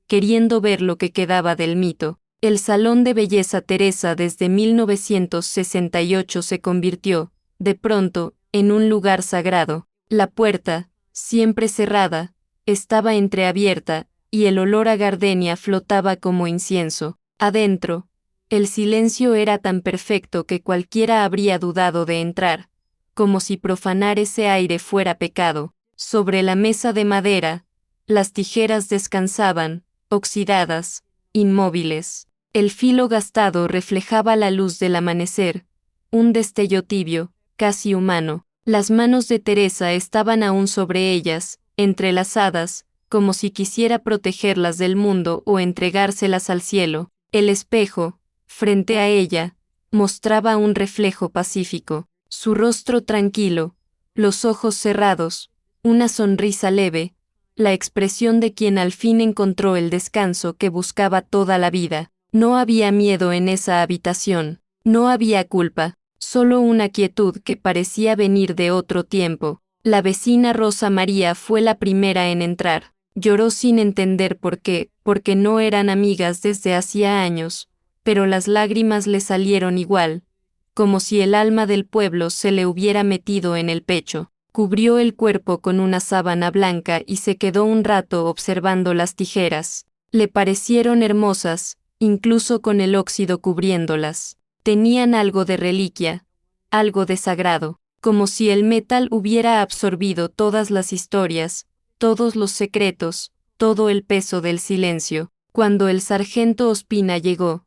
Speaker 1: queriendo ver lo que quedaba del mito. El Salón de Belleza Teresa desde 1968 se convirtió, de pronto, en un lugar sagrado. La puerta, siempre cerrada, estaba entreabierta, y el olor a gardenia flotaba como incienso. Adentro, el silencio era tan perfecto que cualquiera habría dudado de entrar, como si profanar ese aire fuera pecado. Sobre la mesa de madera, las tijeras descansaban, oxidadas, inmóviles. El filo gastado reflejaba la luz del amanecer, un destello tibio, casi humano. Las manos de Teresa estaban aún sobre ellas, entrelazadas, como si quisiera protegerlas del mundo o entregárselas al cielo. El espejo, frente a ella, mostraba un reflejo pacífico, su rostro tranquilo, los ojos cerrados, una sonrisa leve, la expresión de quien al fin encontró el descanso que buscaba toda la vida. No había miedo en esa habitación, no había culpa, solo una quietud que parecía venir de otro tiempo. La vecina Rosa María fue la primera en entrar. Lloró sin entender por qué, porque no eran amigas desde hacía años, pero las lágrimas le salieron igual, como si el alma del pueblo se le hubiera metido en el pecho. Cubrió el cuerpo con una sábana blanca y se quedó un rato observando las tijeras. Le parecieron hermosas, incluso con el óxido cubriéndolas. Tenían algo de reliquia, algo de sagrado, como si el metal hubiera absorbido todas las historias, todos los secretos, todo el peso del silencio. Cuando el sargento Ospina llegó,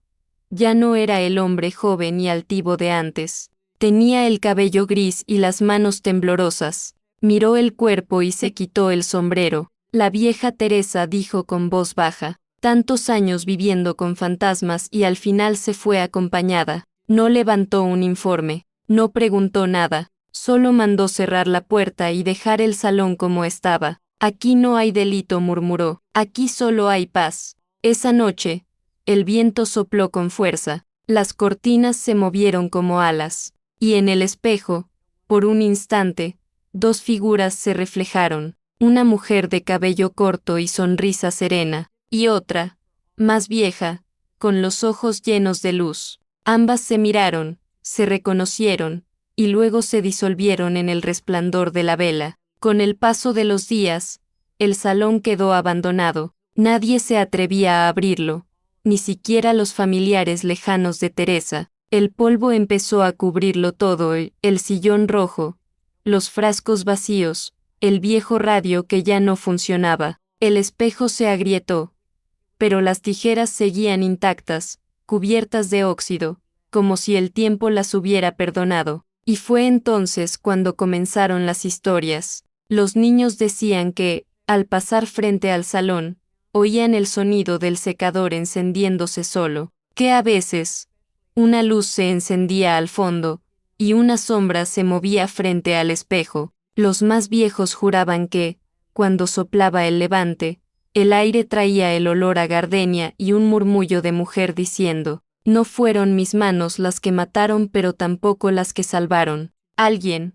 Speaker 1: ya no era el hombre joven y altivo de antes. Tenía el cabello gris y las manos temblorosas. Miró el cuerpo y se quitó el sombrero. La vieja Teresa dijo con voz baja: tantos años viviendo con fantasmas y al final se fue acompañada. No levantó un informe, no preguntó nada, solo mandó cerrar la puerta y dejar el salón como estaba. Aquí no hay delito, murmuró, aquí solo hay paz. Esa noche, el viento sopló con fuerza, las cortinas se movieron como alas, y en el espejo, por un instante, dos figuras se reflejaron, una mujer de cabello corto y sonrisa serena, y otra, más vieja, con los ojos llenos de luz. Ambas se miraron, se reconocieron, y luego se disolvieron en el resplandor de la vela. Con el paso de los días, el salón quedó abandonado. Nadie se atrevía a abrirlo, ni siquiera los familiares lejanos de Teresa. El polvo empezó a cubrirlo todo, el sillón rojo, los frascos vacíos, el viejo radio que ya no funcionaba. El espejo se agrietó, pero las tijeras seguían intactas, cubiertas de óxido, como si el tiempo las hubiera perdonado. Y fue entonces cuando comenzaron las historias. Los niños decían que, al pasar frente al salón, oían el sonido del secador encendiéndose solo, que a veces, una luz se encendía al fondo, y una sombra se movía frente al espejo. Los más viejos juraban que, cuando soplaba el levante, El aire traía el olor a gardenia y un murmullo de mujer diciendo: no fueron mis manos las que mataron, pero tampoco las que salvaron. Alguien,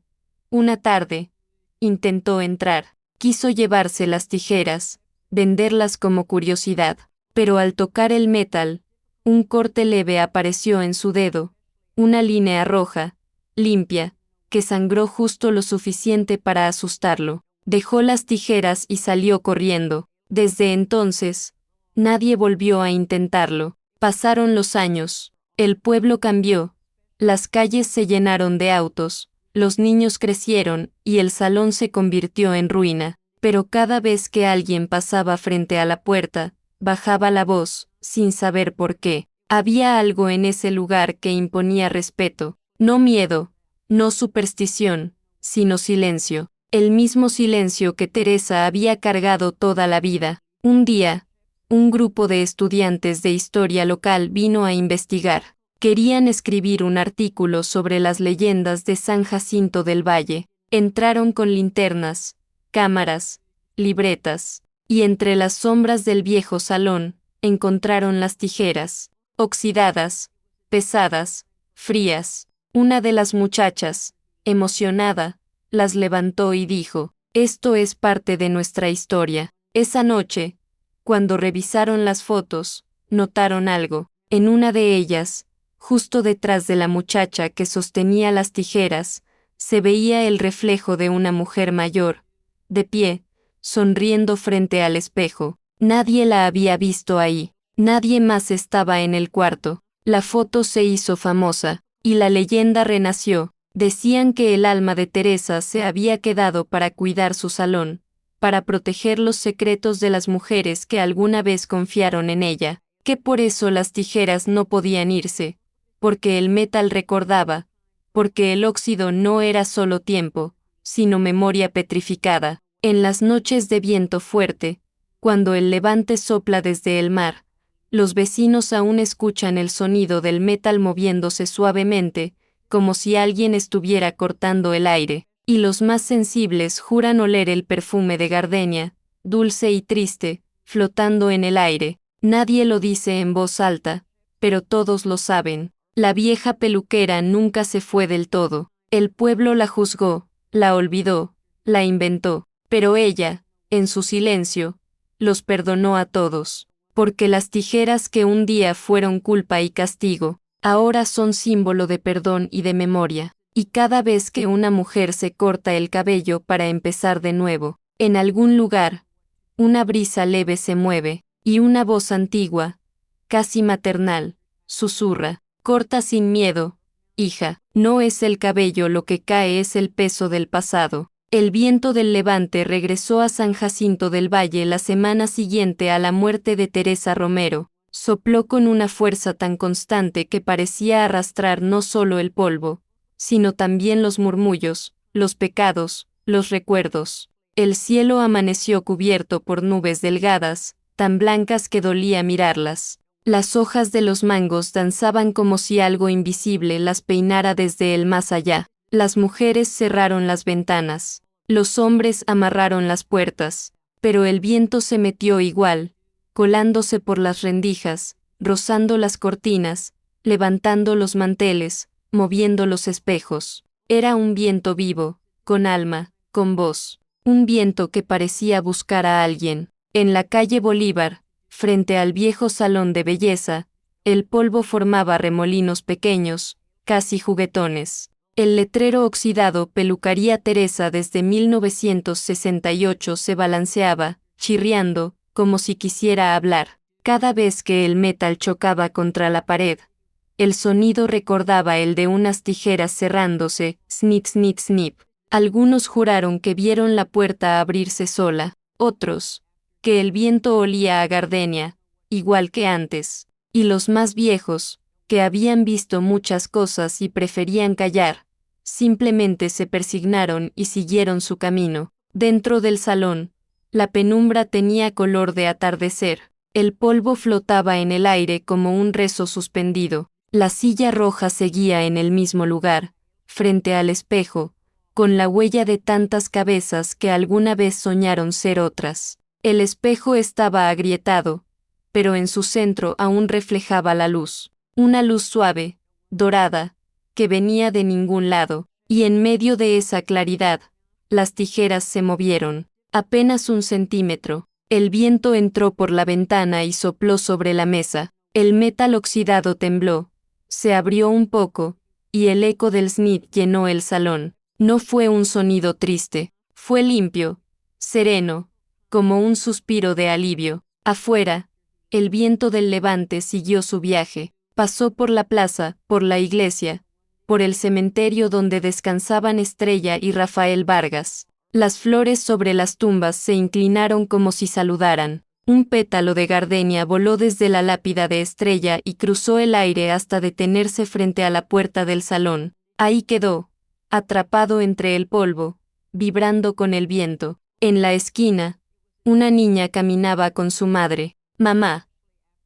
Speaker 1: una tarde, intentó entrar, quiso llevarse las tijeras, venderlas como curiosidad, pero al tocar el metal, un corte leve apareció en su dedo, una línea roja, limpia, que sangró justo lo suficiente para asustarlo. Dejó las tijeras y salió corriendo. Desde entonces, nadie volvió a intentarlo. Pasaron los años, el pueblo cambió, las calles se llenaron de autos, los niños crecieron y el salón se convirtió en ruina, pero cada vez que alguien pasaba frente a la puerta, bajaba la voz, sin saber por qué. Había algo en ese lugar que imponía respeto, no miedo, no superstición, sino silencio, el mismo silencio que Teresa había cargado toda la vida. Un día, un grupo de estudiantes de historia local vino a investigar. Querían escribir un artículo sobre las leyendas de San Jacinto del Valle. Entraron con linternas, cámaras, libretas, y entre las sombras del viejo salón, encontraron las tijeras, oxidadas, pesadas, frías. Una de las muchachas, emocionada, las levantó y dijo: esto es parte de nuestra historia. Esa noche, cuando revisaron las fotos, notaron algo. En una de ellas, justo detrás de la muchacha que sostenía las tijeras, se veía el reflejo de una mujer mayor, de pie, sonriendo frente al espejo. Nadie la había visto ahí. Nadie más estaba en el cuarto. La foto se hizo famosa, y la leyenda renació. Decían que el alma de Teresa se había quedado para cuidar su salón, para proteger los secretos de las mujeres que alguna vez confiaron en ella, que por eso las tijeras no podían irse, porque el metal recordaba, porque el óxido no era solo tiempo, sino memoria petrificada. En las noches de viento fuerte, cuando el levante sopla desde el mar, los vecinos aún escuchan el sonido del metal moviéndose suavemente, como si alguien estuviera cortando el aire. Y los más sensibles juran oler el perfume de gardenia, dulce y triste, flotando en el aire. Nadie lo dice en voz alta, pero todos lo saben. La vieja peluquera nunca se fue del todo. El pueblo la juzgó, la olvidó, la inventó, pero ella, en su silencio, los perdonó a todos, porque las tijeras que un día fueron culpa y castigo, ahora son símbolo de perdón y de memoria. Y cada vez que una mujer se corta el cabello para empezar de nuevo, en algún lugar, una brisa leve se mueve, y una voz antigua, casi maternal, susurra: corta sin miedo, hija, no es el cabello lo que cae, es el peso del pasado. El viento del levante regresó a San Jacinto del Valle la semana siguiente a la muerte de Teresa Romero. Sopló con una fuerza tan constante que parecía arrastrar no solo el polvo, sino también los murmullos, los pecados, los recuerdos. El cielo amaneció cubierto por nubes delgadas, tan blancas que dolía mirarlas. Las hojas de los mangos danzaban como si algo invisible las peinara desde el más allá. Las mujeres cerraron las ventanas. Los hombres amarraron las puertas, pero el viento se metió igual, colándose por las rendijas, rozando las cortinas, levantando los manteles, moviendo los espejos. Era un viento vivo, con alma, con voz. Un viento que parecía buscar a alguien. En la calle Bolívar, frente al viejo salón de belleza, el polvo formaba remolinos pequeños, casi juguetones. El letrero oxidado Peluquería Teresa desde 1968 se balanceaba, chirriando, como si quisiera hablar. Cada vez que el metal chocaba contra la pared, el sonido recordaba el de unas tijeras cerrándose, snip snip snip. Algunos juraron que vieron la puerta abrirse sola, otros, que el viento olía a gardenia, igual que antes, y los más viejos, que habían visto muchas cosas y preferían callar, simplemente se persignaron y siguieron su camino. Dentro del salón, la penumbra tenía color de atardecer, el polvo flotaba en el aire como un rezo suspendido. La silla roja seguía en el mismo lugar, frente al espejo, con la huella de tantas cabezas que alguna vez soñaron ser otras. El espejo estaba agrietado, pero en su centro aún reflejaba la luz. Una luz suave, dorada, que venía de ningún lado, y en medio de esa claridad, las tijeras se movieron, apenas 1 centímetro. El viento entró por la ventana y sopló sobre la mesa. El metal oxidado tembló, se abrió un poco, y el eco del snit llenó el salón. No fue un sonido triste, fue limpio, sereno, como un suspiro de alivio. Afuera, el viento del levante siguió su viaje, pasó por la plaza, por la iglesia, por el cementerio donde descansaban Estrella y Rafael Vargas. Las flores sobre las tumbas se inclinaron como si saludaran. Un pétalo de gardenia voló desde la lápida de Estrella y cruzó el aire hasta detenerse frente a la puerta del salón. Ahí quedó, atrapado entre el polvo, vibrando con el viento. En la esquina, una niña caminaba con su madre. «Mamá,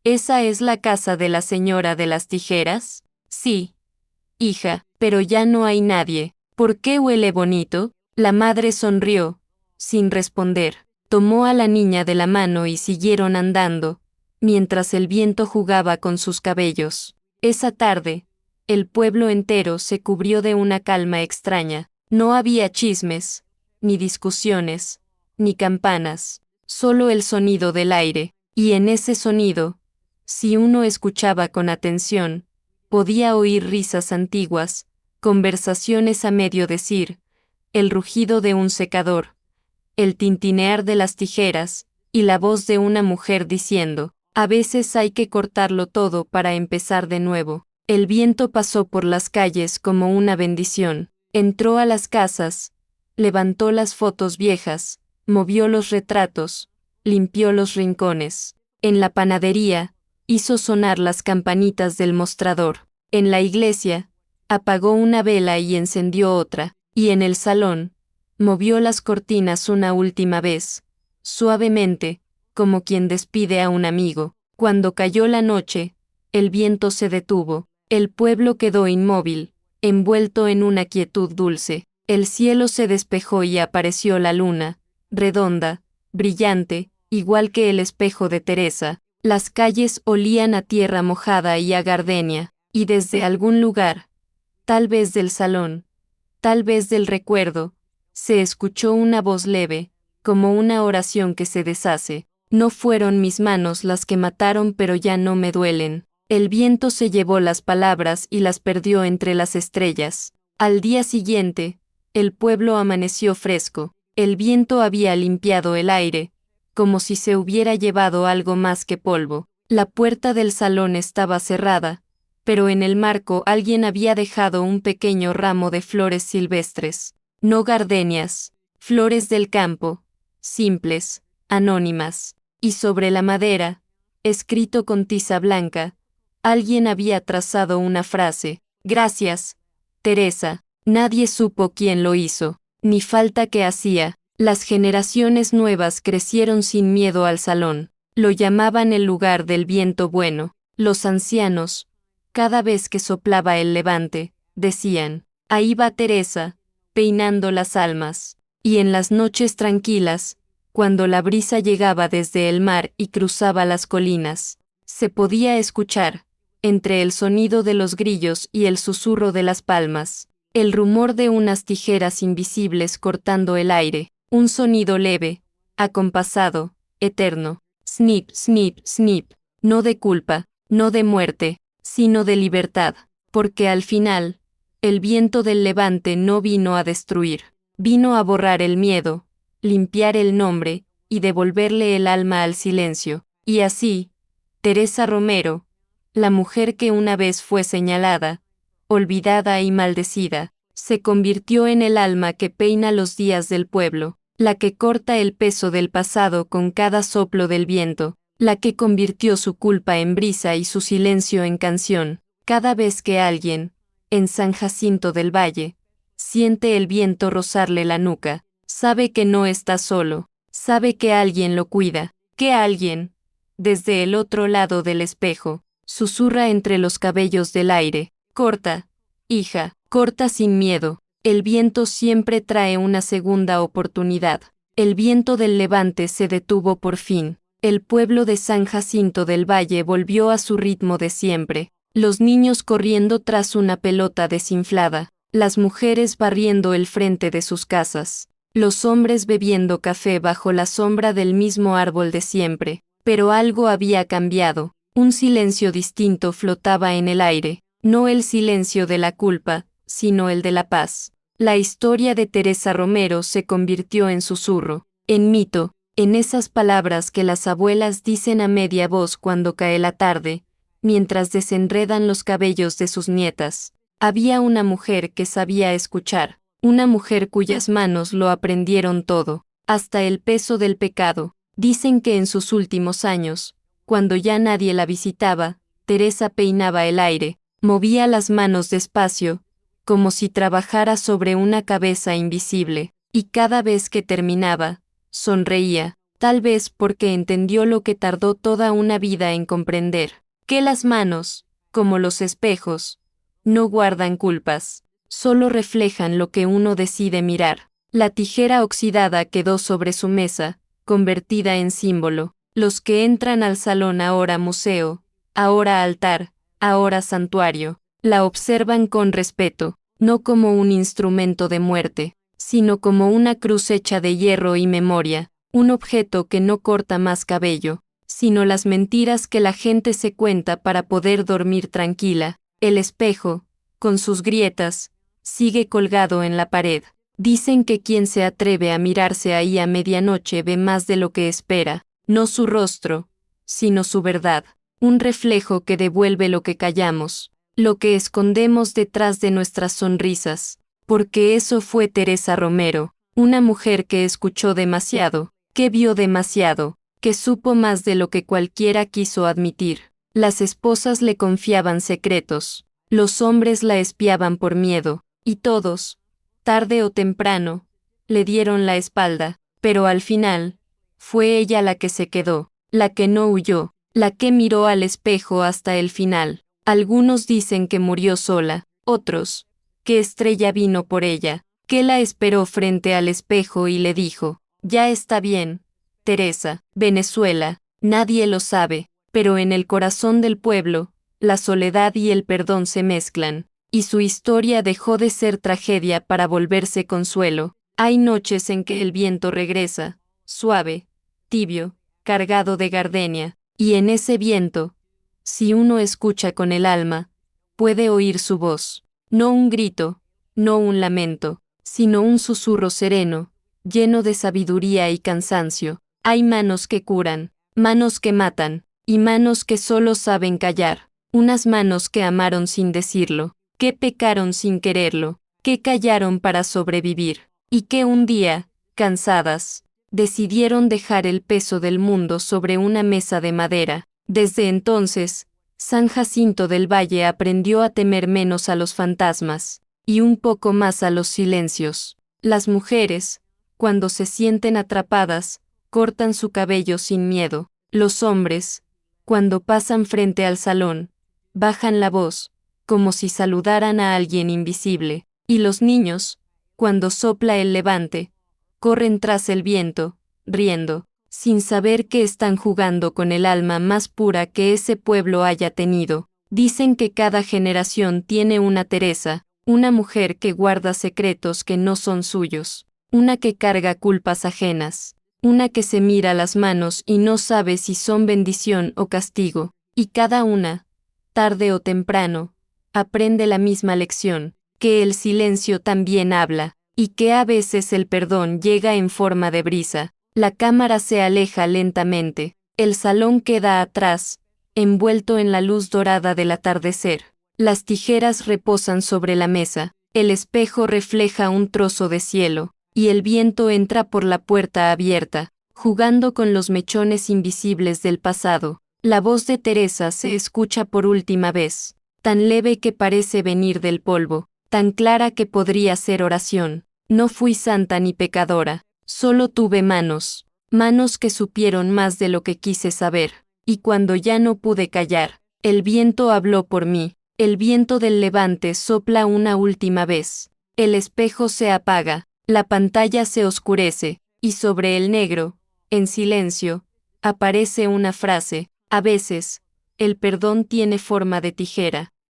Speaker 1: ¿esa es la casa de la señora de las tijeras?» «Sí, hija, pero ya no hay nadie. ¿Por qué huele bonito?» La madre sonrió, sin responder. Tomó a la niña de la mano y siguieron andando, mientras el viento jugaba con sus cabellos. Esa tarde, el pueblo entero se cubrió de una calma extraña. No había chismes, ni discusiones, ni campanas, solo el sonido del aire, y en ese sonido, si uno escuchaba con atención, podía oír risas antiguas, conversaciones a medio decir, el rugido de un secador, el tintinear de las tijeras, y la voz de una mujer diciendo, «A veces hay que cortarlo todo para empezar de nuevo». El viento pasó por las calles como una bendición, entró a las casas, levantó las fotos viejas, movió los retratos, limpió los rincones. En la panadería, hizo sonar las campanitas del mostrador. En la iglesia, apagó una vela y encendió otra, y en el salón, movió las cortinas una última vez, suavemente, como quien despide a un amigo. Cuando cayó la noche, el viento se detuvo, el pueblo quedó inmóvil, envuelto en una quietud dulce. El cielo se despejó y apareció la luna, redonda, brillante, igual que el espejo de Teresa. Las calles olían a tierra mojada y a gardenia, y desde algún lugar, tal vez del salón, tal vez del recuerdo, se escuchó una voz leve, como una oración que se deshace. No fueron mis manos las que mataron, pero ya no me duelen. El viento se llevó las palabras y las perdió entre las estrellas. Al día siguiente, el pueblo amaneció fresco. El viento había limpiado el aire, como si se hubiera llevado algo más que polvo. La puerta del salón estaba cerrada, pero en el marco alguien había dejado un pequeño ramo de flores silvestres. No gardenias, flores del campo, simples, anónimas. Y sobre la madera, escrito con tiza blanca, alguien había trazado una frase: «Gracias, Teresa». Nadie supo quién lo hizo, ni falta que hacía. Las generaciones nuevas crecieron sin miedo al salón. Lo llamaban el lugar del viento bueno. Los ancianos, cada vez que soplaba el levante, decían: «Ahí va Teresa, peinando las almas». Y en las noches tranquilas, cuando la brisa llegaba desde el mar y cruzaba las colinas, se podía escuchar, entre el sonido de los grillos y el susurro de las palmas, el rumor de unas tijeras invisibles cortando el aire, un sonido leve, acompasado, eterno, snip, snip, snip, no de culpa, no de muerte, sino de libertad, porque al final, el viento del levante no vino a destruir, vino a borrar el miedo, limpiar el nombre, y devolverle el alma al silencio. Y así, Teresa Romero, la mujer que una vez fue señalada, olvidada y maldecida, se convirtió en el alma que peina los días del pueblo, la que corta el peso del pasado con cada soplo del viento, la que convirtió su culpa en brisa y su silencio en canción. Cada vez que alguien, en San Jacinto del Valle, siente el viento rozarle la nuca, sabe que no está solo, sabe que alguien lo cuida, que alguien, desde el otro lado del espejo, susurra entre los cabellos del aire: «Corta, hija, corta sin miedo». El viento siempre trae una segunda oportunidad. El viento del levante se detuvo por fin. El pueblo de San Jacinto del Valle volvió a su ritmo de siempre. Los niños corriendo tras una pelota desinflada, las mujeres barriendo el frente de sus casas, los hombres bebiendo café bajo la sombra del mismo árbol de siempre. Pero algo había cambiado. Un silencio distinto flotaba en el aire, no el silencio de la culpa, sino el de la paz. La historia de Teresa Romero se convirtió en susurro, en mito, en esas palabras que las abuelas dicen a media voz cuando cae la tarde, mientras desenredan los cabellos de sus nietas. Había una mujer que sabía escuchar, una mujer cuyas manos lo aprendieron todo, hasta el peso del pecado. Dicen que en sus últimos años, cuando ya nadie la visitaba, Teresa peinaba el aire, movía las manos despacio, como si trabajara sobre una cabeza invisible, y cada vez que terminaba, sonreía, tal vez porque entendió lo que tardó toda una vida en comprender, que las manos, como los espejos, no guardan culpas, solo reflejan lo que uno decide mirar. La tijera oxidada quedó sobre su mesa, convertida en símbolo. Los que entran al salón ahora museo, ahora altar, ahora santuario, la observan con respeto, no como un instrumento de muerte, sino como una cruz hecha de hierro y memoria, un objeto que no corta más cabello, sino las mentiras que la gente se cuenta para poder dormir tranquila. El espejo, con sus grietas, sigue colgado en la pared. Dicen que quien se atreve a mirarse ahí a medianoche ve más de lo que espera, no su rostro, sino su verdad, un reflejo que devuelve lo que callamos, lo que escondemos detrás de nuestras sonrisas, porque eso fue Teresa Romero, una mujer que escuchó demasiado, que vio demasiado, que supo más de lo que cualquiera quiso admitir. Las esposas le confiaban secretos, los hombres la espiaban por miedo, y todos, tarde o temprano, le dieron la espalda, pero al final, fue ella la que se quedó, la que no huyó, la que miró al espejo hasta el final. Algunos dicen que murió sola, otros, que Estrella vino por ella, que la esperó frente al espejo y le dijo, ya está bien, Teresa. Venezuela, nadie lo sabe, pero en el corazón del pueblo, la soledad y el perdón se mezclan, y su historia dejó de ser tragedia para volverse consuelo. Hay noches en que el viento regresa, suave, tibio, cargado de gardenia, y en ese viento, si uno escucha con el alma, puede oír su voz, no un grito, no un lamento, sino un susurro sereno, lleno de sabiduría y cansancio. Hay manos que curan, manos que matan, y manos que solo saben callar, unas manos que amaron sin decirlo, que pecaron sin quererlo, que callaron para sobrevivir, y que un día, cansadas, decidieron dejar el peso del mundo sobre una mesa de madera. Desde entonces, San Jacinto del Valle aprendió a temer menos a los fantasmas, y un poco más a los silencios. Las mujeres, cuando se sienten atrapadas, cortan su cabello sin miedo. Los hombres, cuando pasan frente al salón, bajan la voz, como si saludaran a alguien invisible. Y los niños, cuando sopla el levante, corren tras el viento, riendo, sin saber que están jugando con el alma más pura que ese pueblo haya tenido. Dicen que cada generación tiene una Teresa, una mujer que guarda secretos que no son suyos, una que carga culpas ajenas, una que se mira las manos y no sabe si son bendición o castigo, y cada una, tarde o temprano, aprende la misma lección, que el silencio también habla, y que a veces el perdón llega en forma de brisa. La cámara se aleja lentamente, el salón queda atrás, envuelto en la luz dorada del atardecer. Las tijeras reposan sobre la mesa, el espejo refleja un trozo de cielo, y el viento entra por la puerta abierta, jugando con los mechones invisibles del pasado. La voz de Teresa se escucha por última vez, tan leve que parece venir del polvo, tan clara que podría ser oración. No fui santa ni pecadora, solo tuve manos, manos que supieron más de lo que quise saber, y cuando ya no pude callar, el viento habló por mí, el viento del levante sopla una última vez, el espejo se apaga, la pantalla se oscurece, Y sobre el negro, en silencio, aparece una frase: a veces, el perdón tiene forma de tijera.